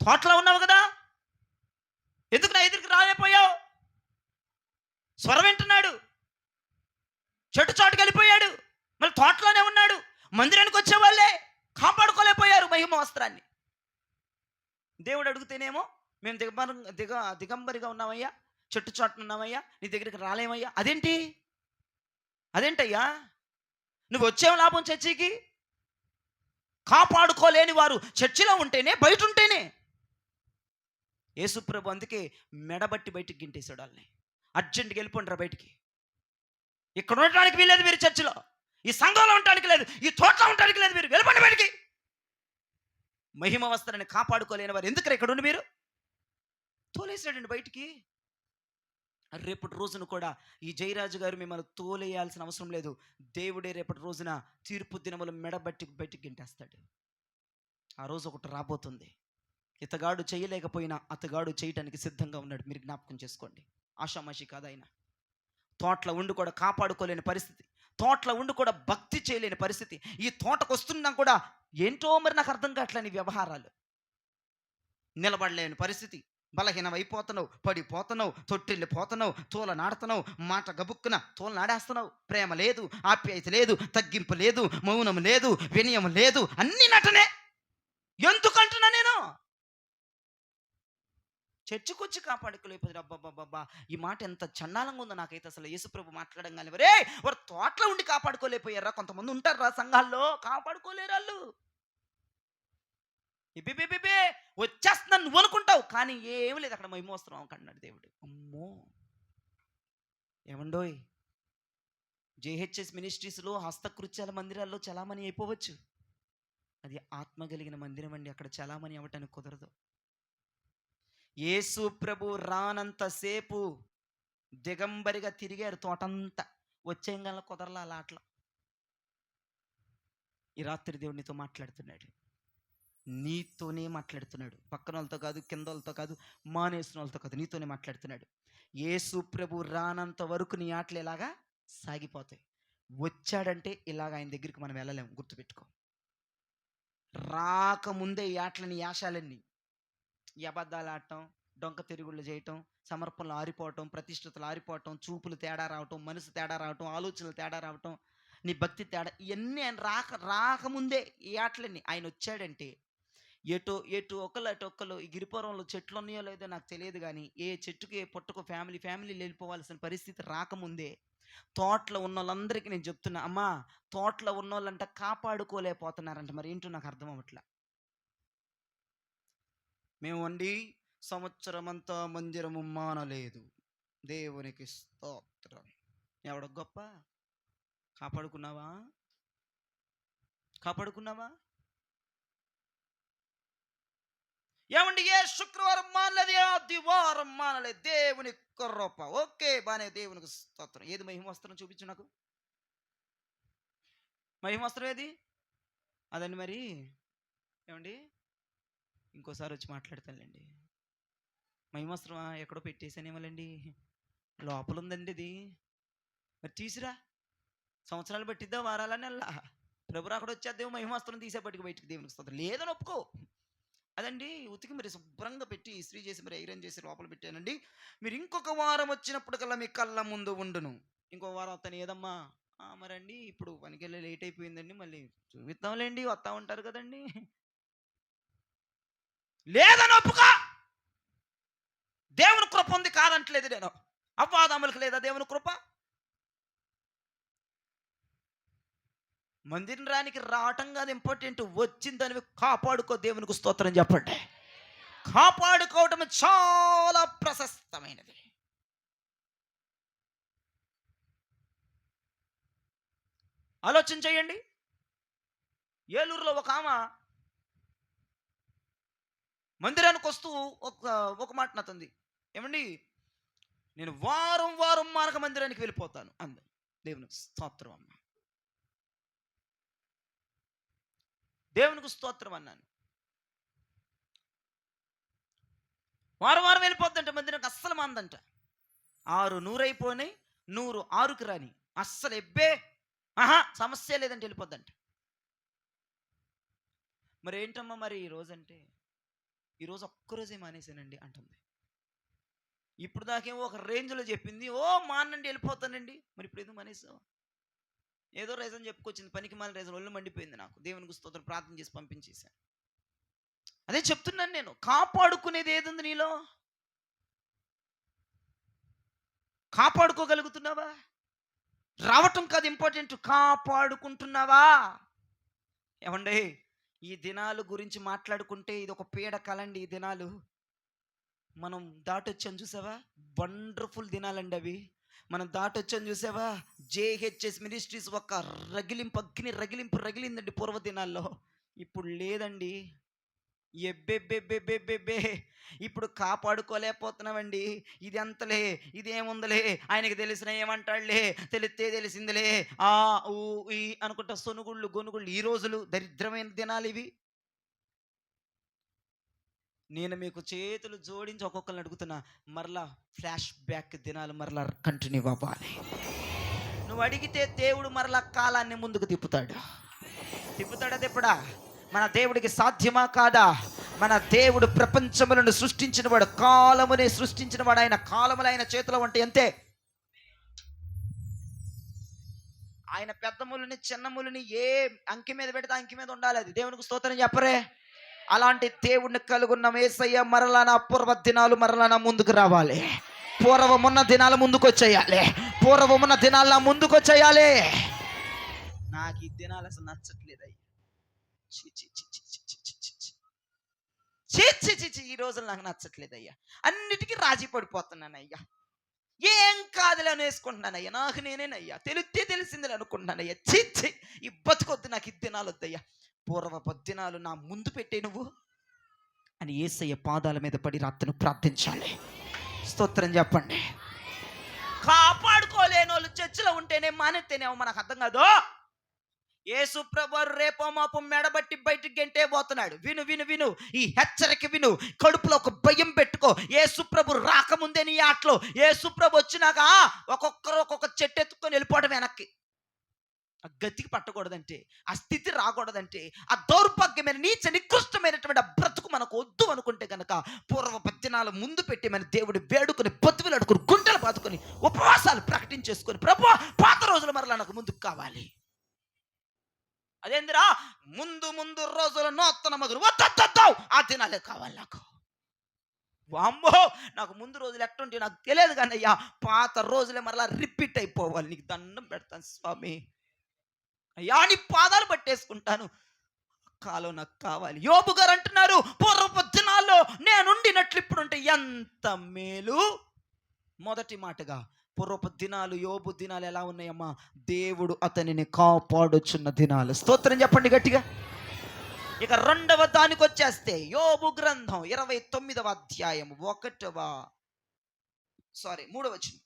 తోటలో ఉన్నావు కదా, ఎందుకు నా ఎదురుకి రాలేకపోయావు? స్వరం వింటున్నాడు, చెట్టు చాటుకు వెళ్ళిపోయాడు, మళ్ళీ తోటలోనే ఉన్నాడు. మందిరానికి వచ్చేవాళ్ళే కాపాడుకోలేకపోయారు మహిమ వస్త్రాన్ని. దేవుడు అడుగుతేనేమో మేము దిగంబరిగా ఉన్నామయ్యా, చెట్టు చాటున ఉన్నామయ్యా, నీ దగ్గరికి రాలేమయ్యా. అదేంటయ్యా? నువ్వు వచ్చేం లాభం చర్చికి? కాపాడుకోలేని వారు చర్చిలో ఉంటేనే, బయట ఉంటేనే. యేసుప్రభు అందుకే మెడబట్టి బయటికి గింటేశాడు వాళ్ళని. అర్జెంట్గా వెళ్ళిపోండి రా బయటికి, ఇక్కడ ఉండటానికి వీలేదు మీరు, చర్చిలో ఈ సంఘంలో ఉండటానికి లేదు, ఈ తోటలో ఉండటానికి లేదు, మీరు వెళ్ళిపోండి బయటికి. మహిమ వస్త్రాన్ని కాపాడుకోలేని వారు ఎందుకు ఇక్కడ ఉండి మీరు? తోలేసాడండి బయటికి. రేపటి రోజున కూడా ఈ జయరాజు గారు మిమ్మల్ని తోలేయాల్సిన అవసరం లేదు. దేవుడే రేపటి రోజున తీర్పు దినములు మెడబట్టి బయటికి గింటేస్తాడు. ఆ రోజు ఒకటి రాబోతుంది. ఇతగాడు చేయలేకపోయినా అతగాడు చేయటానికి సిద్ధంగా ఉన్నాడు. మీరు జ్ఞాపకం చేసుకోండి. ఆషామాషి కాదు ఆయన. తోటలో ఉండి కూడా కాపాడుకోలేని పరిస్థితి, తోటలో ఉండి కూడా భక్తి చేయలేని పరిస్థితి. ఈ తోటకు వస్తున్నా కూడా ఏంటో మరి నాకు అర్థం కావట్లేని వ్యవహారాలు, నిలబడలేని పరిస్థితి, బలహీనం అయిపోతున్నావు, పడిపోతున్నావు, తొట్టిల్లిపోతున్నావు, తోల నాడుతున్నావు, మాట గబుక్కున తోల నాడేస్తున్నావు. ప్రేమ లేదు, ఆప్యాయత లేదు, తగ్గింపు లేదు, మౌనం లేదు, వినయం లేదు, అన్ని నటనే. ఎందుకంటున్నా నేను? చర్చకొచ్చి కాపాడుకోలేకపోతే, అబ్బాబ్బాబ్బా, ఈ మాట ఎంత చండాలంగా ఉందో నాకైతే. అసలు యేసుప్రభు మాట్లాడంగానే వరే వారు తోటలో ఉండి కాపాడుకోలేకపోయారా? కొంతమంది ఉంటారా సంఘాల్లో, కాపాడుకోలేరు వాళ్ళు. ఇబ్బిబిబిబే వచ్చేస్తున్నాను నువ్వు అనుకుంటావు, కానీ ఏమి లేదు అక్కడ. మహిమ వస్త్రం కన్నాడు దేవుడు. అమ్మో ఏమండోయ్, జేహెచ్ఎస్ మినిస్ట్రీస్లో హస్తకృత్యాల మందిరాల్లో చలామణి అయిపోవచ్చు. అది ఆత్మ కలిగిన మందిరం అండి. అక్కడ చలామణి అవ్వటానికి కుదరదు. యేసు ప్రభు రానంతసేపు దిగంబరిగా తిరిగారు తోటంతా. వచ్చేయంగా కుదరలా అలా అట్లా. ఈ రాత్రి దేవుడు నీతో మాట్లాడుతున్నాడు. నీతోనే మాట్లాడుతున్నాడు. పక్కన వాళ్ళతో కాదు, కింద వాళ్ళతో కాదు, మానేసిన వాళ్ళతో కాదు, నీతోనే మాట్లాడుతున్నాడు. యేసు ప్రభు రానంత వరకు నీ ఆటలు ఇలాగా సాగిపోతాయి. వచ్చాడంటే ఇలాగ ఆయన దగ్గరికి మనం వెళ్ళలేము. గుర్తుపెట్టుకో. రాకముందే ఈ ఆటలని, యాశాలన్నీ, ఈ అబద్ధాలు ఆడటం, డొంక తిరుగుళ్ళు చేయటం, సమర్పణలు ఆరిపోవటం, ప్రతిష్టతలు ఆరిపోవటం, చూపులు తేడా రావటం, మనసు తేడా రావటం, ఆలోచనలు తేడా రావటం, నీ భక్తి తేడా, ఇవన్నీ ఆయన రాకముందే ఈ ఆటలన్నీ. ఆయన వచ్చాడంటే ఎటు ఒకళ్ళు అటు ఒక్కళ్ళు. ఈ గిరిపురంలో చెట్లు ఉన్నాయో లేదో నాకు తెలియదు, కానీ ఏ చెట్టుకి ఏ పుట్టకు ఫ్యామిలీలు వెళ్ళిపోవాల్సిన పరిస్థితి రాకముందే తోటలో ఉన్న వాళ్ళందరికీ నేను చెప్తున్నా, అమ్మా తోటలో ఉన్న వాళ్ళంట కాపాడుకోలేకపోతున్నారంట. మరి ఏంటో నాకు అర్థం అవ్వట్లా. మేము వండి సంవత్సరం అంతా మందిరము మానలేదు. దేవునికి స్తోత్రం. ఎవడ గొప్ప? కాపాడుకున్నావా? ఏమండి, ఏ శుక్రవారం మానలేదు, ఏ ఆదివారం మానలేదు. దేవుని కృప. ఓకే, బానే, దేవునికి స్తోత్రం. ఏది మహిమవస్త్రం చూపించు నాకు. మహిమవస్త్రం ఏది? అదండి. మరి ఏమండి, ఇంకోసారి వచ్చి మాట్లాడతానులేండి. మహిమవస్త్రం ఎక్కడో పెట్టేసానేమోలేండి, లోపల ఉందండి ఇది. మరి తీసిరా. సంవత్సరాలు పట్టిద్దా, వారాల నెల? ప్రభు అక్కడ వచ్చేద్దేమో మహిమవస్త్రం తీసేపటికి బయటికి. దేవునికి స్తోత్రం. లేదని ఒప్పుకో. అదండి, ఉతికి మరి శుభ్రంగా పెట్టి ఇస్త్రీ చేసి మరి ఐరన్ చేసి లోపల పెట్టానండి. మీరు ఇంకొక వారం వచ్చినప్పటికల్లా మీ కళ్ళ ముందు ఉండును. ఇంకో వారం వస్తాను. ఏదమ్మా? మరండి ఇప్పుడు పనికి వెళ్ళి లేట్ అయిపోయిందండి, మళ్ళీ చూపిద్దాంలేండి, వస్తా ఉంటారు కదండి. లేదని ఒప్పుకో. దేవుని కృప ఉంది, కాదంటలేదు నేను. అవ్వాదములకు లేదా దేవుని కృప? మందిరానికి రావటం కాదు ఇంపార్టెంట్, వచ్చిందని కాపాడుకో. దేవునికి స్తోత్రం చెప్పండి. కాపాడుకోవటం చాలా ప్రశస్తమైనది. ఆలోచన చేయండి. ఏలూరులో ఒక ఆమె మందిరానికి వస్తూ ఒక మాట నాతుంది. ఏమండి, నేను వారం మానక మందిరానికి వెళ్ళిపోతాను అంది. దేవునికి స్తోత్రం అమ్మ, దేవునికి స్తోత్రం అన్నాను. వారం వెళ్ళిపోద్దంట మందిరానికి. అస్సలు మందంట 600 అయిపోయినాయి, 100 6కి రాని. అస్సలు ఎబ్బే సమస్య లేదంటే వెళ్ళిపోద్దంట. మరి ఏంటమ్మా మరి ఈరోజు అంటే, ఈరోజు ఒక్కరోజే మానేసానండి అంటుంది. ఇప్పుడు దాకేమో ఒక రేంజ్లో చెప్పింది, మానండి వెళ్ళిపోతానండి. మరి ఇప్పుడు ఎందుకు మానేసావు? ఏదో రీజన్ చెప్పుకొచ్చింది, పనికి మాలిన రీజన్. ఒళ్ళు మండిపోయింది నాకు. దేవునికి స్తోత్రం, ప్రార్థన చేసి పంపించేశాను. అదే చెప్తున్నాను నేను. కాపాడుకునేది ఏది ఉంది నీలో? కాపాడుకోగలుగుతున్నావా? రావటం కాదు ఇంపార్టెంట్, కాపాడుకుంటున్నావా? ఏమండి, ఈ దినాలు గురించి మాట్లాడుకుంటే ఇది ఒక పీడ కలండి. ఈ దినాలు మనం దాటొచ్చాను చూసావా? వండర్ఫుల్ దినాలండి అవి. మనం దాటొచ్చాను చూసావా? జేహెచ్ఎస్ మినిస్ట్రీస్ ఒక రగిలిందండి పూర్వ దినాల్లో. ఇప్పుడు లేదండి. ఎబ్బెబ్బెబ్బెబ్బెబ్బెబ్బే, ఇప్పుడు కాపాడుకోలేకపోతున్నామండి. ఇది అంతలే, ఇదేముందలే, ఆయనకి తెలిసిన ఏమంటాడులే, తెలిసిందిలే, ఊ ఈ అనుకుంటా సొనుగుళ్ళు గొనుగుళ్ళు. ఈ రోజులు దరిద్రమైన దినాలు ఇవి. నేను మీకు చేతులు జోడించి ఒక్కొక్కరిని అడుగుతున్నా, మరలా ఫ్లాష్ బ్యాక్ దినాలు మరలా కంటిన్యూ అవ్వాలి. నువ్వు అడిగితే దేవుడు మరలా కాలాన్ని ముందుకు తిప్పుతాడా? తిప్పుడా? మన దేవుడికి సాధ్యమా కాదా? మన దేవుడు ప్రపంచములను సృష్టించిన వాడు, కాలమునే సృష్టించిన వాడు. ఆయన కాలములు ఆయన చేతిలో ఉంటే అంతే. ఆయన పెద్దములని చిన్నములని ఏ అంకి మీద పెడితే అంకి మీద ఉండాలి. అది దేవునికి స్తోత్రం చెప్పరే. అలాంటి దేవుడిని కలుగున్న యేసయ్య మరలా నా పూర్వ దినాలు మరలా నా ముందుకు రావాలి. పూర్వమున్న దినాలు ముందుకు వచ్చేయాలి. పూర్వమున్న దినాలు నా ముందుకు వచ్చేయాలి. నాకు ఈ దినాలు అసలు నచ్చట్లేదు అయ్యా. ఈ రోజులు నాకు నచ్చట్లేదు అయ్యా. అన్నిటికీ రాజీ పడిపోతున్నాను అయ్యా. ఏం కాదులే అని వేసుకుంటున్నానయ్యా. నాకు నేనేనయ్యా, తెలిసిందిలే అనుకుంటున్నానయ్యా. ఈ బతుకొద్దు, నాకు ఈ దినాలు వద్దయ్యా. పూర్వపు దినాలు నా ముందు పెట్టే నువ్వు అని యేసయ్య పాదాల మీద పడి రాత్రిని ప్రార్థించాలి. స్తోత్రం చెప్పండి. కాపాడుకోలేని వాళ్ళు చర్చిలో ఉంటేనే మానేస్తేనేమో మనకు అర్థం కాదు. యేసు ప్రభువారు రేపో మాపో మెడబట్టి బయటికి గెంటే పోతున్నాడు. విను విను విను, ఈ హెచ్చరిక విను. కడుపులో ఒక భయం పెట్టుకో. యేసు ప్రభు రాకముందే నీ ఆటలో, యేసు ప్రభు వచ్చినాక ఒక్కొక్కరు ఒక్కొక్క చెట్టు ఎత్తుకొని వెళ్ళిపోవడం వెనక్కి. ఆ గతికి పట్టకూడదంటే, ఆ స్థితి రాకూడదంటే, ఆ దౌర్భాగ్యమైన నీచ నికృష్టమైనటువంటి బ్రతుకు మనకు వద్దు అనుకుంటే కనుక పూర్వ దినాలు ముందు పెట్టి మన దేవుడు వేడుకొని బతుకులు అడుకుని గుంటలు బాదుకొని ఉపవాసాలు ప్రకటించేసుకొని, ప్రభువా పాత రోజులు మరలా నాకు ముందుకు కావాలి. అదేందిరా, ముందు ముందు రోజుల నూతన మగులు వద్దావు, ఆ దినాలే కావాలి నాకు. వామ్మో, నాకు ముందు రోజులు ఎట్టుంటే నాకు తెలియదు కానీ అయ్యా, పాత రోజులే మరలా రిపీట్ అయిపోవాలి. నీకు దండం పెడతాను స్వామి అయ్యా, నీ పాదాలు పట్టేసుకుంటాను, కాలం నాకు కావాలి. యోబు గారు అంటున్నారు, పూర్వపు దినాల్లో నేనుండినట్లు ఇప్పుడుంటే ఎంత మేలు. మొదటి మాటగా పూర్వపు దినాలు, యోబు దినాలు ఎలా ఉన్నాయమ్మా? దేవుడు అతనిని కాపాడుచున్న దినాలు. స్తోత్రం చెప్పండి గట్టిగా. ఇక రెండవ దానికి వచ్చేస్తే యోబు గ్రంథం 29వ అధ్యాయం 3వ వచనం.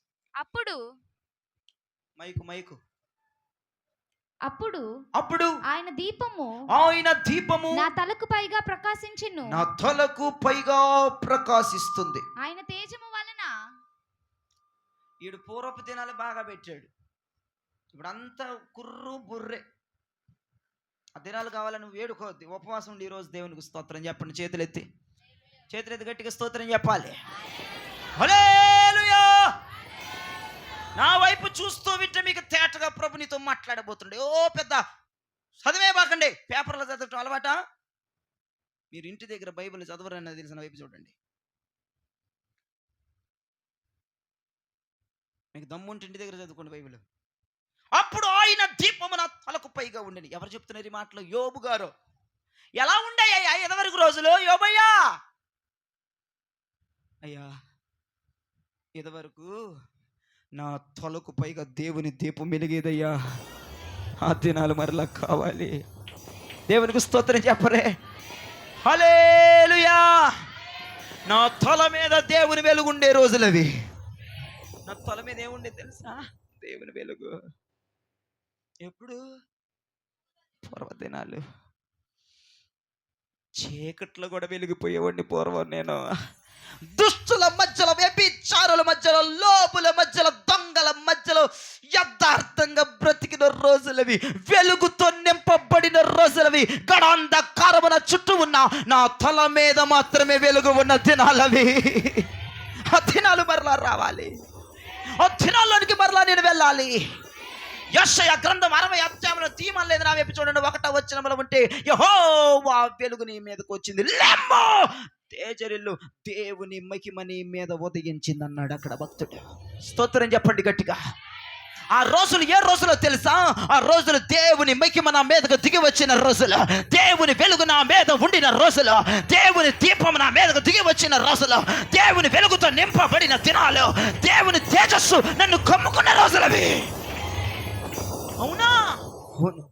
అప్పుడు ఆయన దీపము నా తలకు పైగా ప్రకాశించును. నా తలకు పైగా ప్రకాశిస్తుంది. ఆయన తేజము వలన. ఈడు పూర్వపు దినాలు బాగా పెట్టాడు, ఇప్పుడు అంతా కుర్రు బుర్రే. ఆ దినాలు కావాలని నువ్వు వేడుకోవద్దు. ఉపవాసం ఉండి ఈరోజు దేవునికి స్తోత్రం చెప్పండి. చేతులెత్తి గట్టిగా స్తోత్రం చెప్పాలి. హల్లెలూయా. నా వైపు చూస్తూ వింటే మీకు తేటగా ప్రభు నీతో మాట్లాడబోతుండే. ఓ పెద్ద చదివే బాకండి, పేపర్లో చదవటం అలవాట. మీరు ఇంటి దగ్గర బైబిల్ చదవరన్నది తెలిసిన వైపు చూడండి. మీకు దమ్ముంటే ఇంటి దగ్గర చదువుకోండి బైబిల్. అప్పుడు ఆయన దీపము నా తలకు పైగా ఉండని. ఎవరు చెప్తున్నారు ఈ మాటలు? యోబు గారు. ఎలా ఉండయ్యా ఇదివరకు రోజులు యోబయ్యా? అయ్యా, ఇదివరకు నా తలకు పైగా దేవుని దీపం వెలిగేదయ్యా, ఆ దినాలు మరలా కావాలి. దేవునికి స్తోత్రం చెప్పరే. హల్లెలూయా. నా తల మీద దేవుని వెలుగుండే రోజులవి. నా తల మీద ఏముండే తెలుసా? దేవుని వెలుగు. ఎప్పుడు? పూర్వదినాలు. చీకట్లో కూడా వెలిగిపోయేవాడిని పూర్వం నేను. దుష్టుల మధ్యలో, వ్యభిచారుల మధ్యలో, లోపుల మధ్యలో, దొంగల మధ్యలో యథార్థంగా బ్రతికిన రోజులవి, వెలుగుతో నింపబడిన రోజులవి. గడాంధకారమున చుట్టూ ఉన్న నా తల మీద మాత్రమే వెలుగు ఉన్న దినాలవి. ఆ దినాలు మరలా రావాలి. ఆ దినాల్లోనికి మరలా నేను వెళ్ళాలి. యెషయా గ్రంథం 60వ అధ్యాయంలో తీమం లేదు నా వైపు చూడండి. 1వ వచనంలో ఉంటే, యెహోవా వెలుగు నీ మీదకు వచ్చింది, లెమ్మో తేజరిల్లు, దేవుని మహిమ నీ మీద ఉదయించింది అన్నాడు అక్కడ భక్తుడు. స్తోత్రం చెప్పండి గట్టిగా. ఆ రోజులు ఏ రోజులో తెలుసా? ఆ రోజులు దేవుని మహిమ నా మీదకు దిగి వచ్చిన రోజులు, దేవుని వెలుగు నా మీద ఉండిన రోజులు, దేవుని దీపం నా మీదకు దిగి వచ్చిన రోజులు, దేవుని వెలుగుతో నింపబడిన దినాలు, దేవుని తేజస్సు నన్ను కమ్ముకున్న రోజులవి. అవునా? అవును.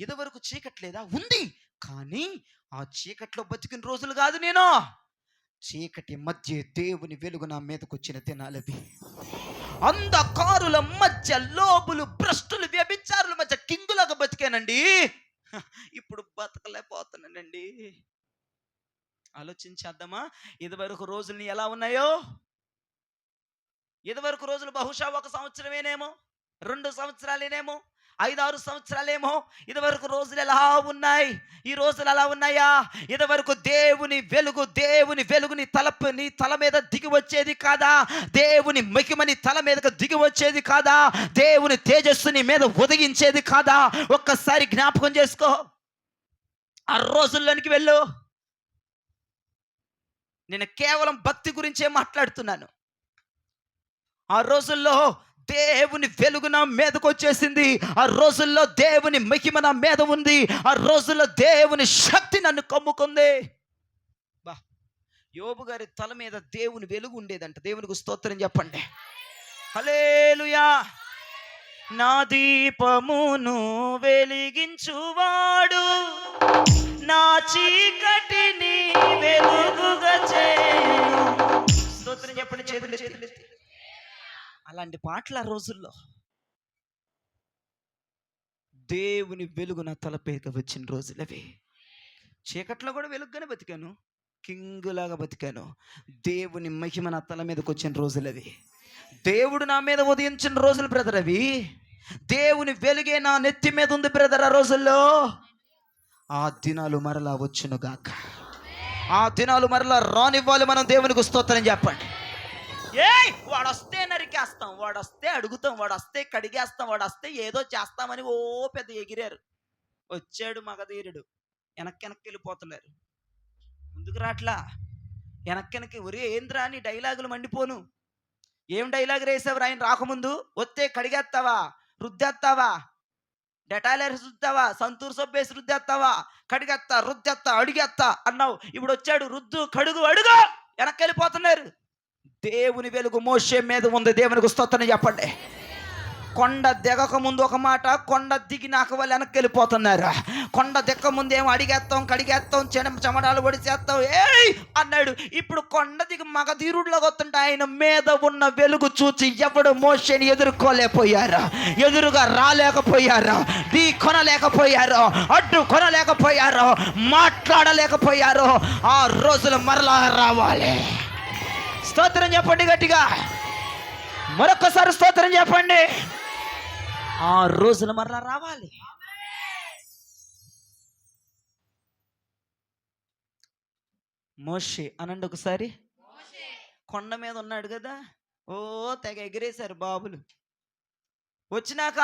ఇదివరకు చీకట్లేదా? ఉంది. కానీ ఆ చీకట్లో బతికిన రోజులు కాదు నేను. చీకటి మధ్య దేవుని వెలుగు నా మీదకు వచ్చిన దినాలవి. అంధకారుల మధ్య, లోబులు, భ్రష్టులు, వ్యభిచారుల మధ్య కింగులాగా బతికానండి. ఇప్పుడు బతకలేకపోతున్నానండి. ఆలోచించేద్దామా? ఇదివరకు రోజులు ఎలా ఉన్నాయో? ఇదివరకు రోజులు బహుశా 1 సంవత్సరమేనేమో, 2 సంవత్సరాలేనేమో, 5-6 సంవత్సరాలేమో. ఇదివరకు రోజులు ఎలా ఉన్నాయి? ఈ రోజులు ఎలా ఉన్నాయా? ఇదివరకు దేవుని వెలుగుని నీ తల మీద దిగి వచ్చేది కాదా? దేవుని మహిమని తల మీదకు దిగి వచ్చేది కాదా? దేవుని తేజస్సుని మీద ఉదయించేది కాదా? ఒక్కసారి జ్ఞాపకం చేసుకో. ఆ రోజుల్లోనికి వెళ్ళు. నేను కేవలం భక్తి గురించే మాట్లాడుతున్నాను. ఆ రోజుల్లో దేవుని వెలుగు నా మీదకు వచ్చేసింది. ఆ రోజుల్లో దేవుని మహిమ నా మీద ఉంది. ఆ రోజుల్లో దేవుని శక్తి నన్ను కమ్ముకుంది. బా, యోబు గారి తల మీద దేవుని వెలుగు ఉండేదంట. దేవునికి స్తోత్రం చెప్పండి. హల్లెలూయా. నా దీపమును వెలిగించువాడు, నా చీకటిని వెలుగుగా చేయు. స్తోత్రం చెప్పండి, చేతులు చేతులు. అలాంటి పాటలు ఆ రోజుల్లో. దేవుని వెలుగు నా తలపైకి వచ్చిన రోజులవి. చీకట్లో కూడా వెలుగుగానే బతికాను, కింగులాగా బతికాను. దేవుని మహిమ నా తల మీదకి వచ్చిన రోజులవి. దేవుడు నా మీద ఉదయించిన రోజులు బ్రదర్ అవి. దేవుని వెలుగే నా నెత్తి మీద ఉంది బ్రదర్ ఆ రోజుల్లో. ఆ దినాలు మరలా వచ్చును గాక. ఆ దినాలు మరలా రానివ్వాలి మనం. దేవునికి స్తోత్రం చెప్పండి. వాడు వస్తే నరికేస్తాం, వాడు వస్తే అడుగుతాం, వాడు వస్తే కడిగేస్తాం, వాడు వస్తే ఏదో చేస్తామని ఓ పెద్ద ఎగిరారు. వచ్చాడు మగధీరుడు, వెనక్కి వెళ్ళిపోతున్నారు. ముందుకు రాట్లా, వెనక్కి. ఒరే ఏంద్రా నీ డైలాగులు మండిపోను. ఏం డైలాగులు వేసావు ఆయన రాకముందు? వస్తే కడిగేస్తావా, రుద్దేస్తావా, డెటాయిలర్ రుద్దావా, సంతూర్ సబ్బేసి రుద్దేస్తావా, కడిగేస్తా, రుద్దేస్తా, అడిగేస్తా అన్నావు. ఇప్పుడు వచ్చాడు, రుద్దు, కడుగు, అడుగు, వెనక్కి వెళ్ళిపోతున్నారు. దేవుని వెలుగు మోషే మీద ఉంది. దేవునికి స్తోత్రం చెప్పండి. కొండ దిగక ముందు ఒక మాట, కొండ దిగినాక వాళ్ళు వెనక్కి వెళ్ళిపోతున్నారు. కొండ దిక్క ముందు ఏమో అడిగేస్తాం, కడిగేస్తాం, చెమడాలు ఒడిచేస్తాం అన్నాడు. ఇప్పుడు కొండ దిగి మగధీరుడిలోకి వస్తుంటే ఆయన మీద ఉన్న వెలుగు చూచి ఎవడు మోషేని ఎదుర్కోలేకపోయారు, ఎదురుగా రాలేకపోయారు, ఢీ కొనలేకపోయారు, అడ్డు కొనలేకపోయారు, మాట్లాడలేకపోయారు. ఆ రోజులు మరలా రావాలి. స్తోత్రం చెప్పండి గట్టిగా, మరొకసారి స్తోత్రం చెప్పండి. ఆ రోజులు మరలా రావాలి. మోషే అనండి ఒకసారి. కొండ మీద ఉన్నాడు కదా, ఓ తెగ ఎగిరేశారు బాబులు. వచ్చినాక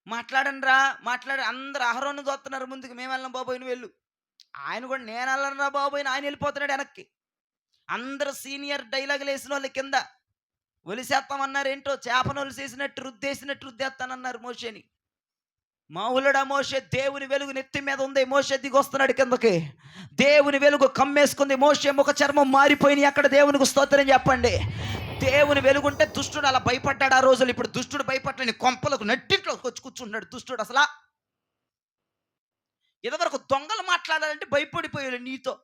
మాట్లాడండి రా, మాట్లాడి అందరు అహరోను చూస్తున్నారు ముందుకు. మేము వెళ్ళిన బాబోయిన వెళ్ళు. ఆయన కూడా నేను వెళ్ళను రా బాబోయిన, ఆయన వెళ్ళిపోతున్నాడు వెనక్కి. అందరు సీనియర్ డైలాగులు వేసిన వాళ్ళు కింద ఒలిసేస్తామన్నారు. ఏంటో చేపను ఒలిసేసినట్టు రుద్దేసినట్టు రుద్దేస్తానన్నారు మోషేని. మావులుడా మోషే, దేవుని వెలుగు నెత్తి మీద ఉంది. మోషే దిగి వస్తున్నాడు కిందకి. దేవుని వెలుగు కమ్మేసుకుంది. మోషే ముఖ చర్మం మారిపోయినాయి. అక్కడ దేవునికి స్తోత్రం చెప్పండి. దేవుని వెలుగుంటే దుష్టుడు అలా భయపడ్డాడు ఆ రోజులు. ఇప్పుడు దుష్టుడు భయపడలేని కొంపలకు నట్టింట్లోకి వచ్చి కూర్చుంటున్నాడు దుష్టుడు. అసలు ఇదివరకు దొంగలు మాట్లాడాలంటే భయపడిపోయాడు నీతో.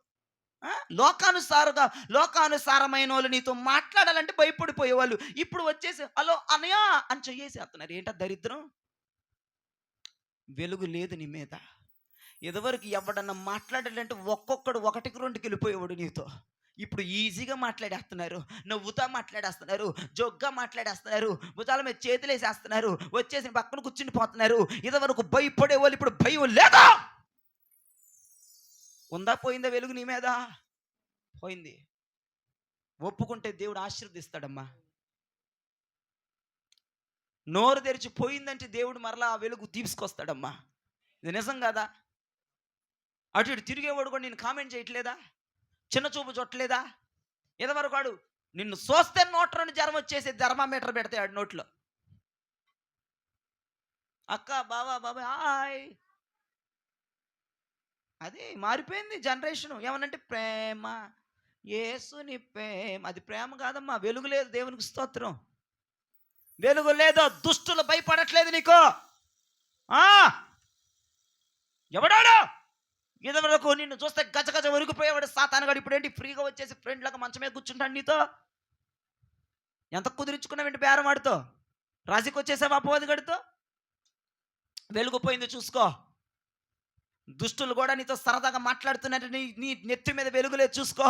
లోకానుసారమైన వాళ్ళు నీతో మాట్లాడాలంటే భయపడిపోయేవాళ్ళు. ఇప్పుడు వచ్చేసి హలో అనయా అని చెయ్యేసేస్తున్నారు. ఏంటో దరిద్రం. వెలుగు లేదు నీ మీద. ఇదివరకు ఎవడన్నా మాట్లాడాలంటే ఒక్కొక్కడు ఒకటికి రెండుకి వెళ్ళిపోయేవాడు నీతో. ఇప్పుడు ఈజీగా మాట్లాడేస్తున్నారు, నవ్వుతా మాట్లాడేస్తున్నారు, జోగ్గా మాట్లాడేస్తున్నారు, భుజాల మీద చేతులు వేసేస్తున్నారు, వచ్చేసి పక్కన కూర్చుని పోతున్నారు. ఇదివరకు భయపడే వాళ్ళు ఇప్పుడు భయం లేదా? ఉందా పోయిందా వెలుగు నీ మీద? పోయింది. ఒప్పుకుంటే దేవుడు ఆశీర్వదిస్తాడమ్మా. నోరు తెరిచి పోయిందంటే దేవుడు మరలా ఆ వెలుగు తీసుకొస్తాడమ్మా. ఇది నిజం కదా? అటు ఇటు తిరిగేవాడు కూడా నేను కామెంట్ చేయట్లేదా? చిన్న చూపు చుట్టలేదా? ఇదివరకు వాడు నిన్ను చూస్తే నోట్లోని జ్వరం వచ్చేసి థర్మామీటర్ పెడతాయి ఆడు నోట్లో. అక్క, బావా, బాబాయ్, హాయ్. అది మారిపోయింది జనరేషన్. ఏమనంటే ప్రేమ, యేసుని ప్రేమ. అది ప్రేమ కాదమ్మా. వెలుగు లేదు. దేవునికి స్తోత్రం. వెలుగు లేదు. దుష్టులు భయపడట్లేదు నీకు. ఎవడాడు ఇదివరకు నిన్ను చూస్తే గజ గజ ఒరిగిపోయేవాడు సాతానుగాడు. ఇప్పుడు ఏంటి ఫ్రీగా వచ్చేసి ఫ్రెండ్లాగా మంచం మీద కూర్చుంటాడు నీతో. ఎంత కుదిరించుకున్నావేంటి బేరమాడితో? రాజీకి వచ్చేసావా అపవాదిగాడితో? వెలుగుపోయింది చూసుకో. దుష్టులు కూడా నీతో సరదాగా మాట్లాడుతున్నట్టు నీ నెత్తి మీద వెలుగులే చూసుకో.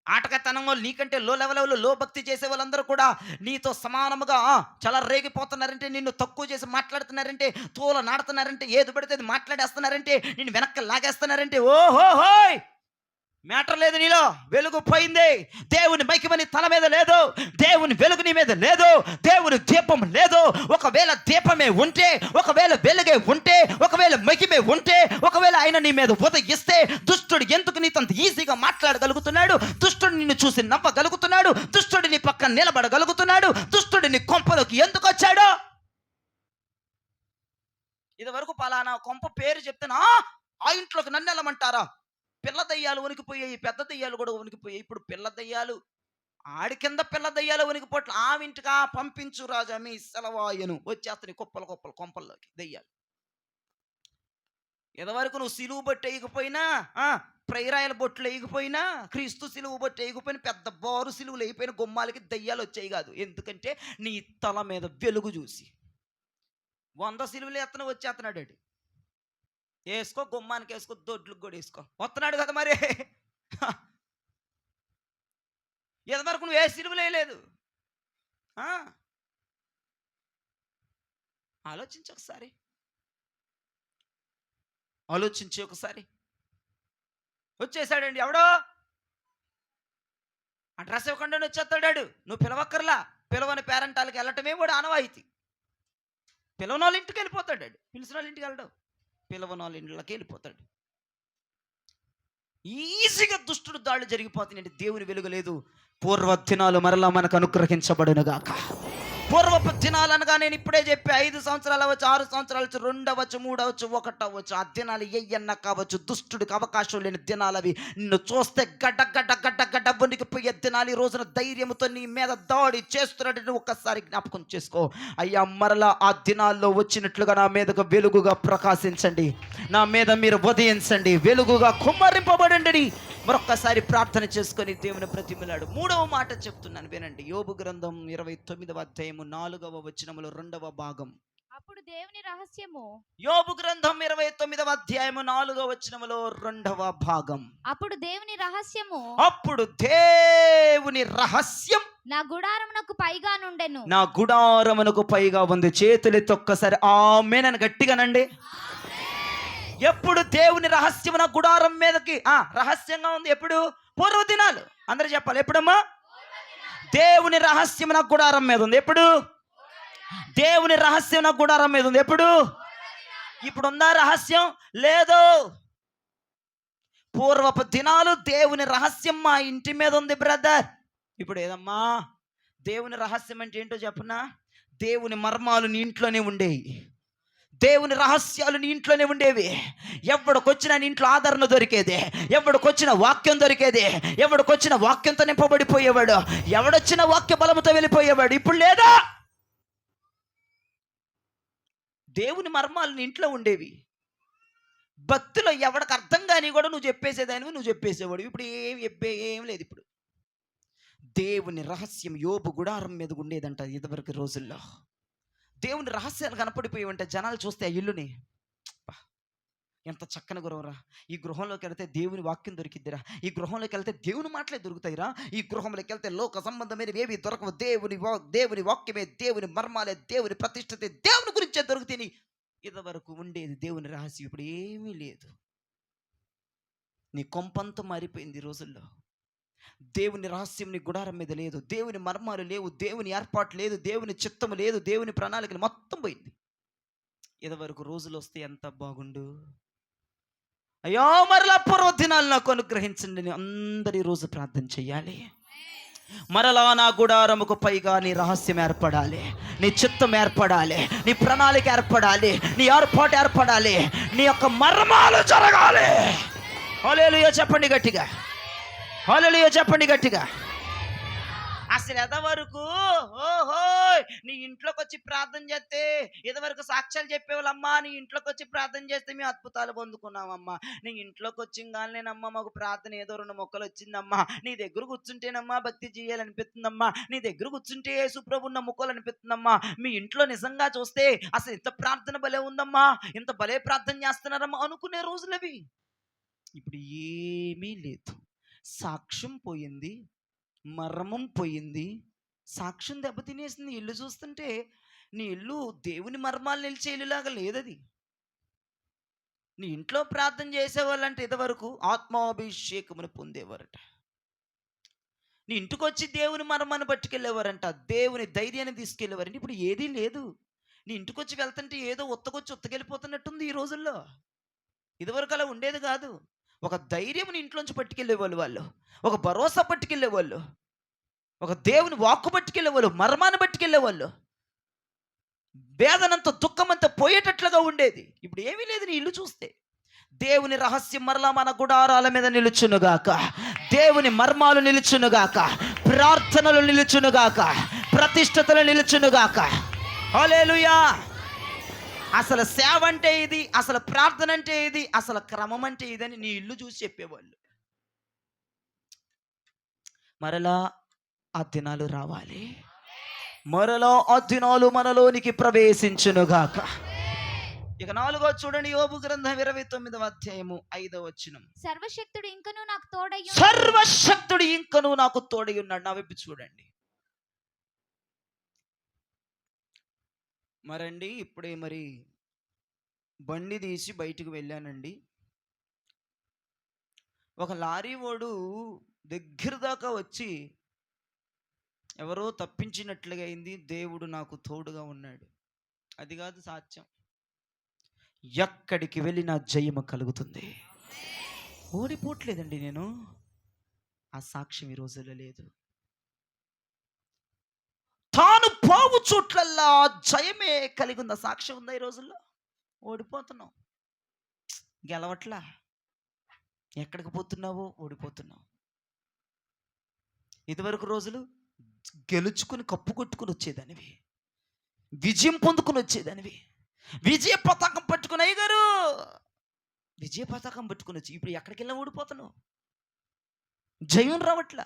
ఆటకతనం వాళ్ళు, నీకంటే లో లెవెల్ లో భక్తి చేసే వాళ్ళందరూ కూడా నీతో సమానముగా చాలా రేగిపోతున్నారంటే, నిన్ను తక్కువ చేసి మాట్లాడుతున్నారంటే, తోల నాడుతున్నారంటే, ఏది పడితే అది మాట్లాడేస్తున్నారంటే, నిన్ను వెనక్కి లాగేస్తున్నారంటే, ఓహోహోయ్ మ్యాటర్ లేదు నీలో. వెలుగు పోయింది. దేవుని మైకిమని తల మీద లేదు, దేవుని వెలుగు నీ మీద లేదు, దేవుని దీపం లేదు. ఒకవేళ దీపమే ఉంటే, ఒకవేళ వెలుగే ఉంటే, ఒకవేళ మహిమే ఉంటే, ఒకవేళ ఆయన నీ మీద ఉదయిస్తే, దుష్టుడు ఎందుకు నీతో అంత ఈజీగా మాట్లాడగలుగుతున్నాడు? దుష్టుడు నిన్ను చూసి నవ్వగలుగుతున్నాడు? దుష్టుడు నీ పక్కన నిలబడగలుగుతున్నాడు? దుష్టుడు నీ కొంపలోకి ఎందుకు వచ్చాడు? ఇది వరకు పలానా కొంప పేరు చెప్తానా ఆ ఇంట్లోకి నన్ను వెళ్ళమంటారా? పిల్ల దయ్యాలు వణికిపోయాయి, పెద్ద దయ్యాలు కూడా వణికిపోయాయి. ఇప్పుడు పిల్ల దయ్యాలు ఆడి కింద పిల్ల దయ్యాలు వణికిపోట్లు ఆవింటికి పంపించు రాజా మీ సెలవాయను వచ్చేస్తాను కుప్పలు కుప్పలు కొంపల్లోకి దయ్యాలు. ఇదివరకు నువ్వు సిలువు బొట్టు వేయకపోయినా, ప్రైరాయల బొట్లు వేయకపోయినా, క్రీస్తు సిలువు బొట్టు వేయకపోయినా, పెద్ద బారు సిలువులు అయిపోయిన గుమ్మాలకి దయ్యాలు వచ్చాయి కాదు. ఎందుకంటే నీ తల మీద వెలుగు చూసి 100 సిలువులు ఎత్తన వచ్చేస్తున్నాడు. వేసుకో, గుమ్మానికి వేసుకో, దొడ్లకు కూడా వేసుకో, వస్తున్నాడు కదా మరి. ఇదివరకు నువ్వు ఏ సిలువలు వేయలేదు. ఆలోచించు ఒకసారి, ఆలోచించి ఒకసారి. వచ్చేసాడండి ఎవడో, అడ్రస్ ఇవ్వకుండా వచ్చేస్తాడాడు. నువ్వు పిలవక్కర్లా, పిలవని పేరెంటాలకి వెళ్ళటమే వాడు ఆనవాయితీ. పిలవని వాళ్ళ ఇంటికి వెళ్ళిపోతాడు, పిలిచిన వాళ్ళ ఇంటికి వెళ్ళడం, పిలవని వాళ్ళ ఇంట్లోకి వెళ్ళిపోతాడు. ఈజీగా దుష్టుడు దాడులు జరిగిపోతున్నాయండి. దేవుని వెలుగు లేదు. పూర్వ దినాలు మరలా మనకు అనుగ్రహించబడునుగాక. పూర్వపు దినాలు అనగా నేను ఇప్పుడే చెప్పి 5 సంవత్సరాలు అవ్వచ్చు, 6 సంవత్సరాలు అవ్వచ్చు, 2 అవ్వచ్చు, 3 అవ్వచ్చు, 1 అవ్వచ్చు. ఆ దినాలు ఎయ్యన్న కావచ్చు. దుష్టుడికి అవకాశం లేని దినాలు అవి. నిన్ను చూస్తే గడ్డ గడ్డ గడ్డ గడ్డ వణికిపోయే దినాలు. ఈ రోజున ధైర్యంతో నీ మీద దాడి చేస్తున్నాడని ఒక్కసారి జ్ఞాపకం చేసుకో. అయ్యా, మరలా ఆ దినాల్లో వచ్చినట్లుగా నా మీదకు వెలుగుగా ప్రకాశించండి, నా మీద మీరు ఉదయించండి, వెలుగుగా కుమ్మరింపబడండి. మరొక్కసారి ప్రార్థన చేసుకొని దేవుని బ్రతిమిలాడు. 3వ మాట చెప్తున్నాను వినండి. యోబు గ్రంథం 29వ అధ్యాయము 4వ వచనములో 2వ భాగం. అప్పుడు దేవుని రహస్యము. యోబు గ్రంథం 29వ అధ్యాయము 4వ వచనములో 2వ భాగం. అప్పుడు దేవుని రహస్యము. అప్పుడు దేవుని రహస్యం నా గుడారమునకు పైగా నుండెను. నా గుడారమునకు పైగా ఉంది. చేతులెత్తి ఒక్కసారి ఆమేన్ అని గట్టిగానండి. ఎప్పుడు దేవుని రహస్యం నా గుడారం మీదకి రహస్యంగా ఉంది? ఎప్పుడు? పూర్వ దినాలు. అందరూ చెప్పాలి, ఎప్పుడమ్మా? దేవుని రహస్యం నా గుడారం మీద ఉంది. ఎప్పుడు? దేవుని రహస్యం నా గుడారం మీద ఉంది. ఎప్పుడు? ఇప్పుడు ఉందా రహస్యం? లేదు. పూర్వపు దినాలు దేవుని రహస్యం మా ఇంటి మీద ఉంది బ్రదర్. ఇప్పుడు ఏదమ్మా దేవుని రహస్యం అంటే ఏంటో చెప్పనా? దేవుని మర్మాలు నీ ఇంట్లోనే ఉండేవి, దేవుని రహస్యాలు నీ ఇంట్లోనే ఉండేవి. ఎవడికొచ్చినా నీ ఇంట్లో ఆదరణ దొరికేది, ఎవడికొచ్చిన వాక్యం దొరికేది, ఎవడికొచ్చిన వాక్యంతో నింపబడిపోయేవాడు, ఎవడొచ్చిన వాక్య బలముతో వెళ్ళిపోయేవాడు. ఇప్పుడు లేదా? దేవుని మర్మాలు నీ ఇంట్లో ఉండేవి. భక్తిలో ఎవడికి అర్థం కాని కూడా నువ్వు చెప్పేసేదానివి, నువ్వు చెప్పేసేవాడు. ఇప్పుడు ఏం లేదు. ఇప్పుడు దేవుని రహస్యం యోబు గుడారం మీద ఉండేదంట ఇదివరకు రోజుల్లో. దేవుని రహస్యాలు కనపడిపోయి ఉంటే జనాలు చూస్తే ఆ ఇల్లుని, ఎంత చక్కని గృహంరా, ఈ గృహంలోకి వెళ్తే దేవుని వాక్యం దొరికిద్దిరా, ఈ గృహంలోకి వెళ్తే దేవుని మాటలే దొరుకుతాయిరా, ఈ గృహంలోకి వెళ్తే లోక సంబంధమైనవి ఏవి దొరకవు, దేవుని వాక్యమే, దేవుని మర్మాలే, దేవుని ప్రతిష్టతే, దేవుని గురించే దొరుకుతాయి. ఇదివరకు ఉండేది దేవుని రహస్యం. ఇప్పుడు ఏమీ లేదు. నీ కొంపంతా మారిపోయింది ఈ రోజుల్లో. దేవుని రహస్యం నీ గుడారం మీద లేదు, దేవుని మర్మాలు లేవు, దేవుని ఏర్పాటు లేదు, దేవుని చిత్తము లేదు, దేవుని ప్రణాళికలు మొత్తం పోయింది. ఇదివరకు రోజులు వస్తే ఎంత బాగుండు. అయ్యో, మరలా పూర్వ దినాలు నాకు అనుగ్రహించండి అని అందరి రోజు ప్రార్థన చెయ్యాలి. మరలా నా గుడారముకు పైగా నీ రహస్యం ఏర్పడాలి, నీ చిత్తం ఏర్పడాలి, నీ ప్రణాళిక ఏర్పడాలి, నీ ఏర్పాటు ఏర్పడాలి, నీ యొక్క మర్మాలు జరగాలి. హల్లెలూయా చెప్పండి గట్టిగా, హల్లెలూయా చెప్పండి గట్టిగా. అసలు ఎదవరకు నీ ఇంట్లోకి వచ్చి ప్రార్థన చేస్తే, ఇదివరకు సాక్ష్యాలు చెప్పేవాళ్ళమ్మా, నీ ఇంట్లోకి వచ్చి ప్రార్థన చేస్తే మేము అద్భుతాలు పొందుకున్నామమ్మా, నీ ఇంట్లోకి వచ్చింగానేనమ్మా మాకు ప్రార్థన ఏదో 2 మొక్కలు వచ్చిందమ్మా, నీ దగ్గర కూర్చుంటేనమ్మా భక్తి చేయాలనిపిస్తుందమ్మా, నీ దగ్గర కూర్చుంటే యేసుప్రభు నమ్ముకోవాలనిపిస్తుందమ్మా, మీ ఇంట్లో నిజంగా చూస్తే అసలు ఇంత ప్రార్థన భలే ఉందమ్మా, ఇంత భలే ప్రార్థన చేస్తున్నారమ్మా అనుకునే రోజులవి. ఇప్పుడు ఏమీ లేదు. సాక్ష్యం పోయింది, మర్మం పోయింది, సాక్ష్యం దెబ్బతినేసింది. ఇల్లు చూస్తుంటే నీ ఇల్లు దేవుని మర్మాలు నిలిచే ఇల్లులాగా లేదది. నీ ఇంట్లో ప్రార్థన చేసేవాళ్ళంటే ఇదివరకు ఆత్మాభిషేకమును పొందేవారట. నీ ఇంటికి వచ్చి దేవుని మర్మాన్ని పట్టుకెళ్ళేవారంట, దేవుని ధైర్యాన్ని తీసుకెళ్ళేవారంట. ఇప్పుడు ఏదీ లేదు. నీ ఇంటికి వచ్చి వెళ్తుంటే ఏదో ఉత్తకొచ్చి ఉత్తకెళ్ళిపోతున్నట్టుంది ఈ రోజుల్లో. ఇదివరకు అలా ఉండేది కాదు. ఒక ధైర్యం ఇంట్లోంచి పట్టుకెళ్ళేవాళ్ళు, వాళ్ళు ఒక భరోసా పట్టుకెళ్ళేవాళ్ళు, ఒక దేవుని వాక్కు పట్టుకెళ్ళేవాళ్ళు, మర్మాన్ని పట్టుకెళ్ళేవాళ్ళు. వేదనంత దుఃఖమంతా పోయేటట్లుగా ఉండేది. ఇప్పుడు ఏమీ లేదు. నీ ఇల్లు చూస్తే దేవుని రహస్యం మరలా మన గుడారాల మీద నిలుచునుగాక. దేవుని మర్మాలు నిలుచునుగాక. ప్రార్థనలు నిలుచునుగాక. ప్రతిష్టతలు నిలుచునుగాక. హల్లెలూయా. అసలు సేవ అంటే ఇది, అసలు ప్రార్థన అంటే ఇది, అసలు క్రమం అంటే ఇదని నీ ఇల్లు చూసి చెప్పేవాళ్ళు. మరలా ఆ దినాలు రావాలి. మరలా ఆ దినాలు మనలోనికి ప్రవేశించునుగాక. ఇక 4వ చూడండి, యోబు గ్రంథం 29వ అధ్యాయము 5వ వచనం. సర్వశక్తుడు ఇంకను నాకు తోడై సర్వశక్తుడు ఇంకను నాకు తోడై ఉన్నాడు. నా వైపు చూడండి. మరండి ఇప్పుడే బండి తీసి బయటకు వెళ్ళానండి. ఒక లారీ ఓడు దగ్గర దాకా వచ్చి ఎవరో తప్పించినట్లుగా అయింది, దేవుడు నాకు తోడుగా ఉన్నాడు. అది కాదు సాధ్యం. ఎక్కడికి వెళ్ళినా జయము కలుగుతుంది. ఓడిపోవట్లేదండి నేను. ఆ సాక్ష్యం ఈ రోజుల్లో లేదు. తాను పోవు చోట్లల్లా జయమే కలిగి ఉన్న సాక్ష్యం ఉందా ఈ రోజుల్లో? ఓడిపోతున్నావు, గెలవట్లా. ఎక్కడికి పోతున్నావో ఓడిపోతున్నావు. ఇదివరకు రోజులు గెలుచుకుని కప్పు కొట్టుకుని వచ్చేదానివి, విజయం పొందుకుని వచ్చేదానివి. విజయ పతాకం పట్టుకుని, అయ్యగారు విజయ పతాకం పట్టుకుని వచ్చి ఇప్పుడు ఎక్కడికి వెళ్ళా ఓడిపోతున్నావు. జయం రావట్లా.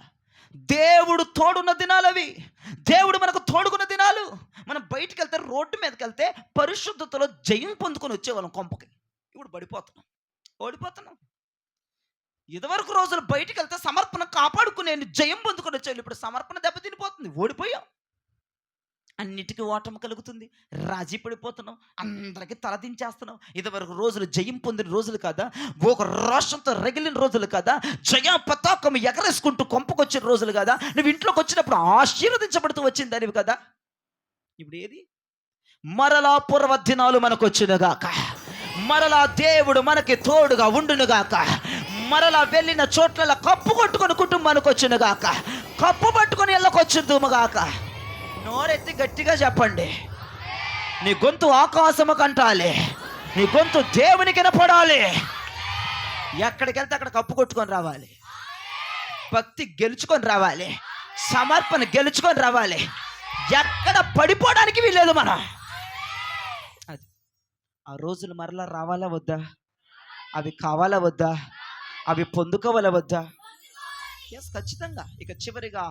దేవుడు తోడున్న దినాలు అవి. దేవుడు మనకు తోడుకున్న దినాలు. మనం బయటికి వెళ్తే, రోడ్డు మీదకి వెళ్తే పరిశుద్ధతలో జయం పొందుకొని వచ్చేవాళ్ళం కొంపకి. ఇప్పుడు పడిపోతున్నాం, ఓడిపోతున్నాం. ఇదివరకు రోజులు బయటికి వెళ్తే సమర్పణ కాపాడుకునే జయం పొందుకొని వచ్చేవాళ్ళు. ఇప్పుడు సమర్పణ దెబ్బతినిపోతుంది, ఓడిపోయాం. అన్నిటికీ ఓటమి కలుగుతుంది, రాజీ పడిపోతున్నాం, అందరికీ తలదించేస్తున్నాం. ఇదివరకు రోజులు జయం పొందిన రోజులు కదా, ఒక రోషంతో రగిలిన రోజులు కదా, జయ పతాకం ఎగరేసుకుంటూ కొంపకొచ్చిన రోజులు కదా, నువ్వు ఇంట్లోకి వచ్చినప్పుడు ఆశీర్వదించబడుతూ వచ్చిందనివి కదా. ఇప్పుడు ఏది? మరలా పూర్వ దినాలు మనకు వచ్చినగాక. మరలా దేవుడు మనకి తోడుగా ఉండునుగాక. మరలా వెళ్ళిన చోట్ల కప్పు కొట్టుకొని కుటుంబానికి వచ్చినగాక. కప్పు పట్టుకొని వెళ్ళకొచ్చుదుముగాక. నోరెత్తి గట్టిగా చెప్పండి. నీ గొంతు ఆకాశము కంటాలి, నీ గొంతు దేవునికి వినపడాలి. ఎక్కడికి వెళ్తే అక్కడ కప్పు కొట్టుకొని రావాలి, భక్తి గెలుచుకొని రావాలి, సమర్పణ గెలుచుకొని రావాలి. ఎక్కడ పడిపోవడానికి వీల్లేదు మనం. అది ఆ రోజులు మరలా రావాలా వద్దా? అవి కావాలా వద్దా? అవి పొందుకోవాలా వద్దా? ఎస్, ఖచ్చితంగా. ఇక చివరిగా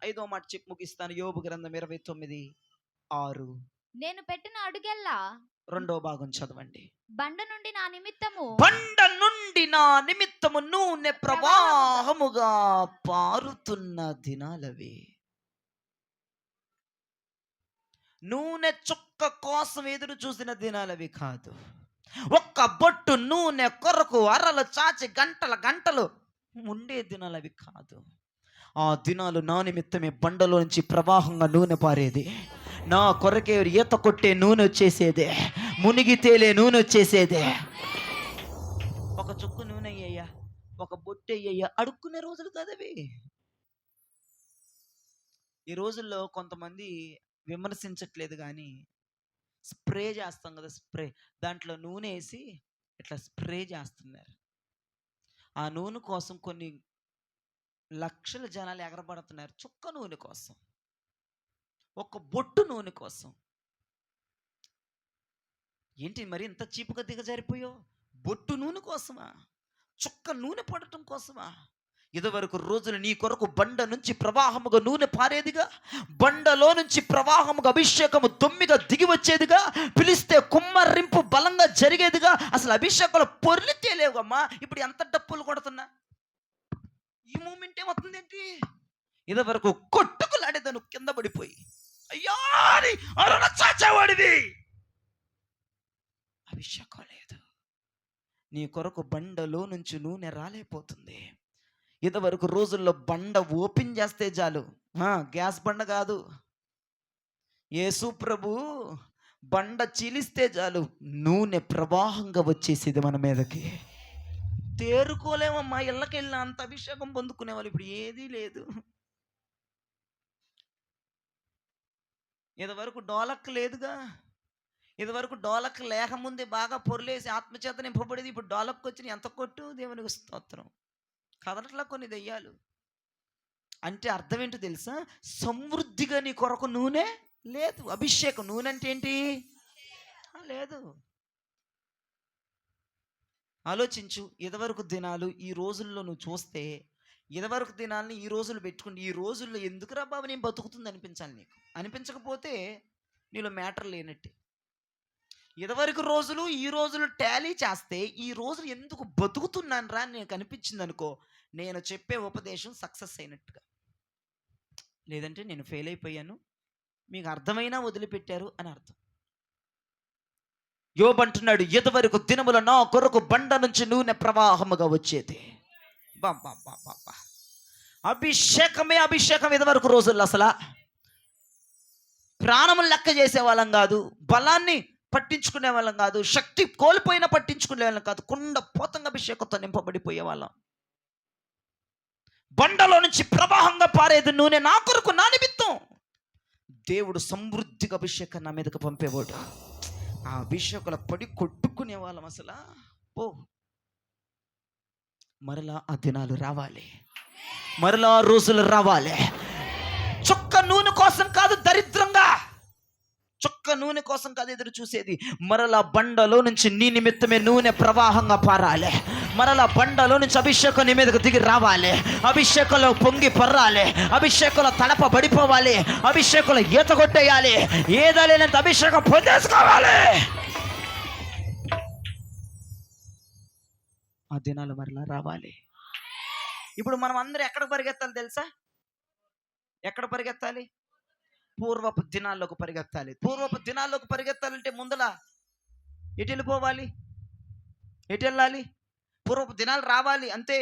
5వ మాట చెప్పి ముగిస్తాను. యోబు గ్రంథం 29:6. నేను పెట్టిన అడుగెల్లా, 2వ భాగం చదవండి. బండ నుండి నా నిమిత్తము, బండ నుండి నా నిమిత్తము నూనె ప్రవాహముగా పారుతున్న దినాలవి. నూనె చుక్క కోసం ఎదురు చూసిన దినాలవి కాదు. ఒక్క బొట్టు నూనె కొరకు అరలు చాచి గంటల గంటలు ఉండే దినాలవి కాదు. ఆ దినాలు నా నిమిత్తమే బండలో నుంచి ప్రవాహంగా నూనె పారేది. నా కొరకే ఈత కొట్టే నూనె వచ్చేసేదే, మునిగి తేలే నూనె వచ్చేసేదే. ఒక చుక్కు నూనె అయ్యా, ఒక బొట్టు అయ్యా అడుక్కునే రోజులు కదవి. ఈ రోజుల్లో కొంతమంది విమర్శించట్లేదు కానీ స్ప్రే చేస్తాం కదా, స్ప్రే, దాంట్లో నూనె వేసి ఇట్లా స్ప్రే చేస్తున్నారు. ఆ నూనె కోసం కొన్ని లక్షల జనాలు ఎగరబడుతున్నారు, చుక్క నూనె కోసం, ఒక బొట్టు నూనె కోసం. ఏంటి మరి ఇంత చీపుగా దిగజారిపోయావు? బొట్టు నూనె కోసమా? చుక్క నూనె పడటం కోసమా? ఇదివరకు రోజులు నీ కొరకు బండ నుంచి ప్రవాహముగా నూనె పారేదిగా, బండలో నుంచి ప్రవాహముగా అభిషేకము దొమ్మిగా దిగి వచ్చేదిగా, పిలిస్తే కుమ్మరింపు బలంగా జరిగేదిగా. అసలు అభిషేకాలు పొర్లి తేలేవమ్మా. ఇప్పుడు ఎంత డప్పులు కొడుతున్నా ఈ మూమెంట్ ఏమవుతుంది ఏంటి? ఇదివరకు కొట్టుకులాడేదాను కింద పడిపోయి, అయ్యా అరుణ చాచేవాడివి. అభిషేకం లేదు. నీ కొరకు బండలో నుంచి నూనె రాలేపోతుంది. ఇదివరకు రోజుల్లో బండ ఓపెన్ చేస్తే చాలు, గ్యాస్ బండ కాదు, యేసు ప్రభు బండ చీలిస్తే చాలు నూనె ప్రవాహంగా వచ్చేసేది మన మీదకి. తేరుకోలేమమ్మా. ఇళ్ళకెళ్ళిన అంత అభిషేకం పొందుకునే వాళ్ళు ఇప్పుడు ఏదీ లేదు. ఇదివరకు డోలక్ లేదుగా, ఇదివరకు డోలక్ లేకముందే బాగా పొర్లేసి ఆత్మచేత నింపబడేది. ఇప్పుడు డోలక్కి వచ్చిన ఎంత కొట్టు దేవునికి స్తోత్రం. కదలట్లా కొన్ని దెయ్యాలు. అంటే అర్థం ఏంటో తెలుసా? సమృద్ధిగా నీ కొరకు నూనె లేదు. అభిషేకం. నూనె అంటే ఏంటి? లేదు. ఆలోచించు. ఇదివరకు దినాలు ఈ రోజుల్లో నువ్వు చూస్తే, ఇదివరకు దినాలని ఈ రోజులు పెట్టుకుంటే, ఈ రోజుల్లో ఎందుకురా బాబు నేను బతుకుతుంది అనిపించాలి నీకు. అనిపించకపోతే నీలో మ్యాటర్ లేనట్టే. ఇదివరకు రోజులు ఈ రోజులు టాలీ చేస్తే ఈ రోజులు ఎందుకు బతుకుతున్నాను రా అని నీకు అనిపించింది అనుకో, నేను చెప్పే ఉపదేశం సక్సెస్ అయినట్టుగా. లేదంటే నేను ఫెయిల్ అయిపోయాను, మీకు అర్థమైనా వదిలిపెట్టారు అని అర్థం. యోబు అంటున్నాడు, ఇదివరకు దినముల నా కొరకు బండ నుంచి నూనె ప్రవాహముగా వచ్చేది. బాబా అభిషేకమే అభిషేకం. ఇదివరకు రోజుల్లో అసలు ప్రాణములు లెక్క చేసే వాళ్ళం కాదు, బలాన్ని పట్టించుకునే వాళ్ళం కాదు, శక్తి కోల్పోయినా పట్టించుకునే వాళ్ళం కాదు, కుండ పోతంగా అభిషేకంతో నింపబడిపోయే వాళ్ళం. బండలో నుంచి ప్రవాహంగా పారేది నూనె నా కొరకు, నా నిమిత్తం. దేవుడు సమృద్ధిగా అభిషేకం నా మీదకి పంపేవాడు. ఆ అభిషేకాల పడి కొట్టుకునే వాళ్ళం అసలు. ఓ మరలా ఆ దినాలు రావాలి, మరలా ఆ రోజులు రావాలి. చొక్క నూనె కోసం కాదు, దరిద్రంగా చొక్క నూనె కోసం కాదు ఎదురు చూసేది. మరలా బండలో నుంచి నీ నిమిత్తమే నూనె ప్రవాహంగా పారాలి. మరలా బండలో నుంచి అభిషేకం నీ మీదకు దిగి రావాలి. అభిషేకంలో పొంగి పర్రాలి, అభిషేకంలో తడప పడిపోవాలి, అభిషేకంలో ఈత కొట్టేయాలి. ఏదలేనంత అభిషేకం పొందేసుకోవాలి. ఆ దినాలు మరలా రావాలి. ఇప్పుడు మనం అందరూ ఎక్కడ పరిగెత్తాలి తెలుసా? ఎక్కడ పరిగెత్తాలి? పూర్వపు దినాల్లోకి పరిగెత్తాలి. పూర్వపు దినాల్లోకి పరిగెత్తాలంటే ముందల ఎటు వెళ్ళిపోవాలి? ఎటు వెళ్ళాలి? పూర్వపు దినాలు రావాలి అంతే.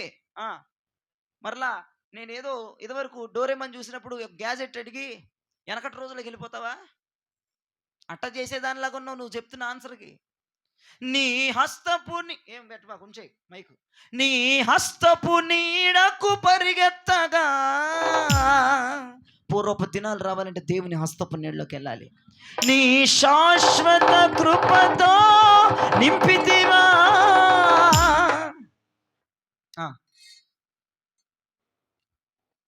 మరలా నేనేదో ఇదివరకు డోరేమన్ చూసినప్పుడు గ్యాజెట్ అడిగి వెనకటి రోజులకు వెళ్ళిపోతావా? అట్ట చేసేదానిలాగా ఉన్నావు నువ్వు చెప్తున్న ఆన్సర్కి. నీ హస్తపు ఏం పెట్టమా కొంచెం మైకు. నీ హస్తపు నీడకు పరిగెత్తగా. పూర్వపు దినాలు రావాలంటే దేవుని హస్తపు నీళ్ళలోకి వెళ్ళాలి. నీ శాశ్వత కృపతో నింపితివా.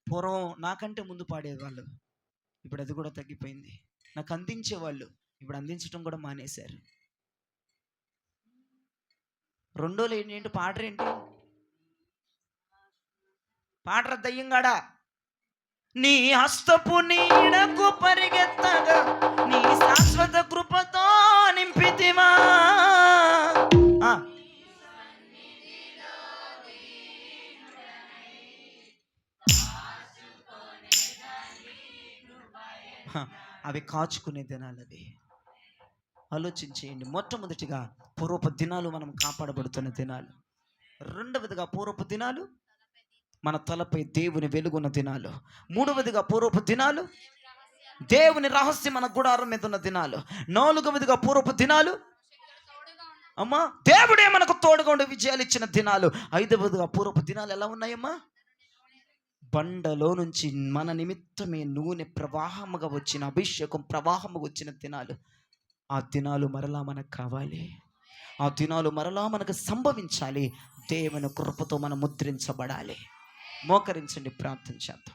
పూర్వం నాకంటే ముందు పాడేవాళ్ళు, ఇప్పుడు అది కూడా తగ్గిపోయింది. నాకు అందించేవాళ్ళు ఇప్పుడు అందించడం కూడా మానేశారు. రెండోలు ఏంటి? పాడరేంటి? పాడర దయ్యంగాడా. నీ హస్తపు నీడకు పరిగెత్తగా, నీ శాశ్వత కృపతో నింపితివా. అవి కాచుకునే దినాలు అవి. ఆలోచించేయండి. మొట్టమొదటిగా పూర్వపు దినాలు మనం కాపాడబడుతున్న దినాలు. రెండవదిగా పూర్వపు దినాలు మన తలపై దేవుని వెలుగున్న దినాలు. మూడవదిగా పూర్వపు దినాలు దేవుని రహస్యం మన గుడారం మీద ఉన్న దినాలు. నాలుగవదిగా పూర్వపు దినాలు అమ్మా దేవుడే మనకు తోడుగా ఉండి విజయాలు ఇచ్చిన దినాలు. ఐదవదిగా పూర్వపు దినాలు ఎలా ఉన్నాయమ్మా? బండలో నుంచి మన నిమిత్తమే నూనె ప్రవాహముగా వచ్చిన, అభిషేకం ప్రవాహముగా వచ్చిన దినాలు. ఆ దినాలు మరలా మనకు కావాలి. ఆ దినాలు మరలా మనకు సంభవించాలి. దేవుని కృపతో మనం ముద్రించబడాలి. మోకరించండి, ప్రార్థన చేద్దాం.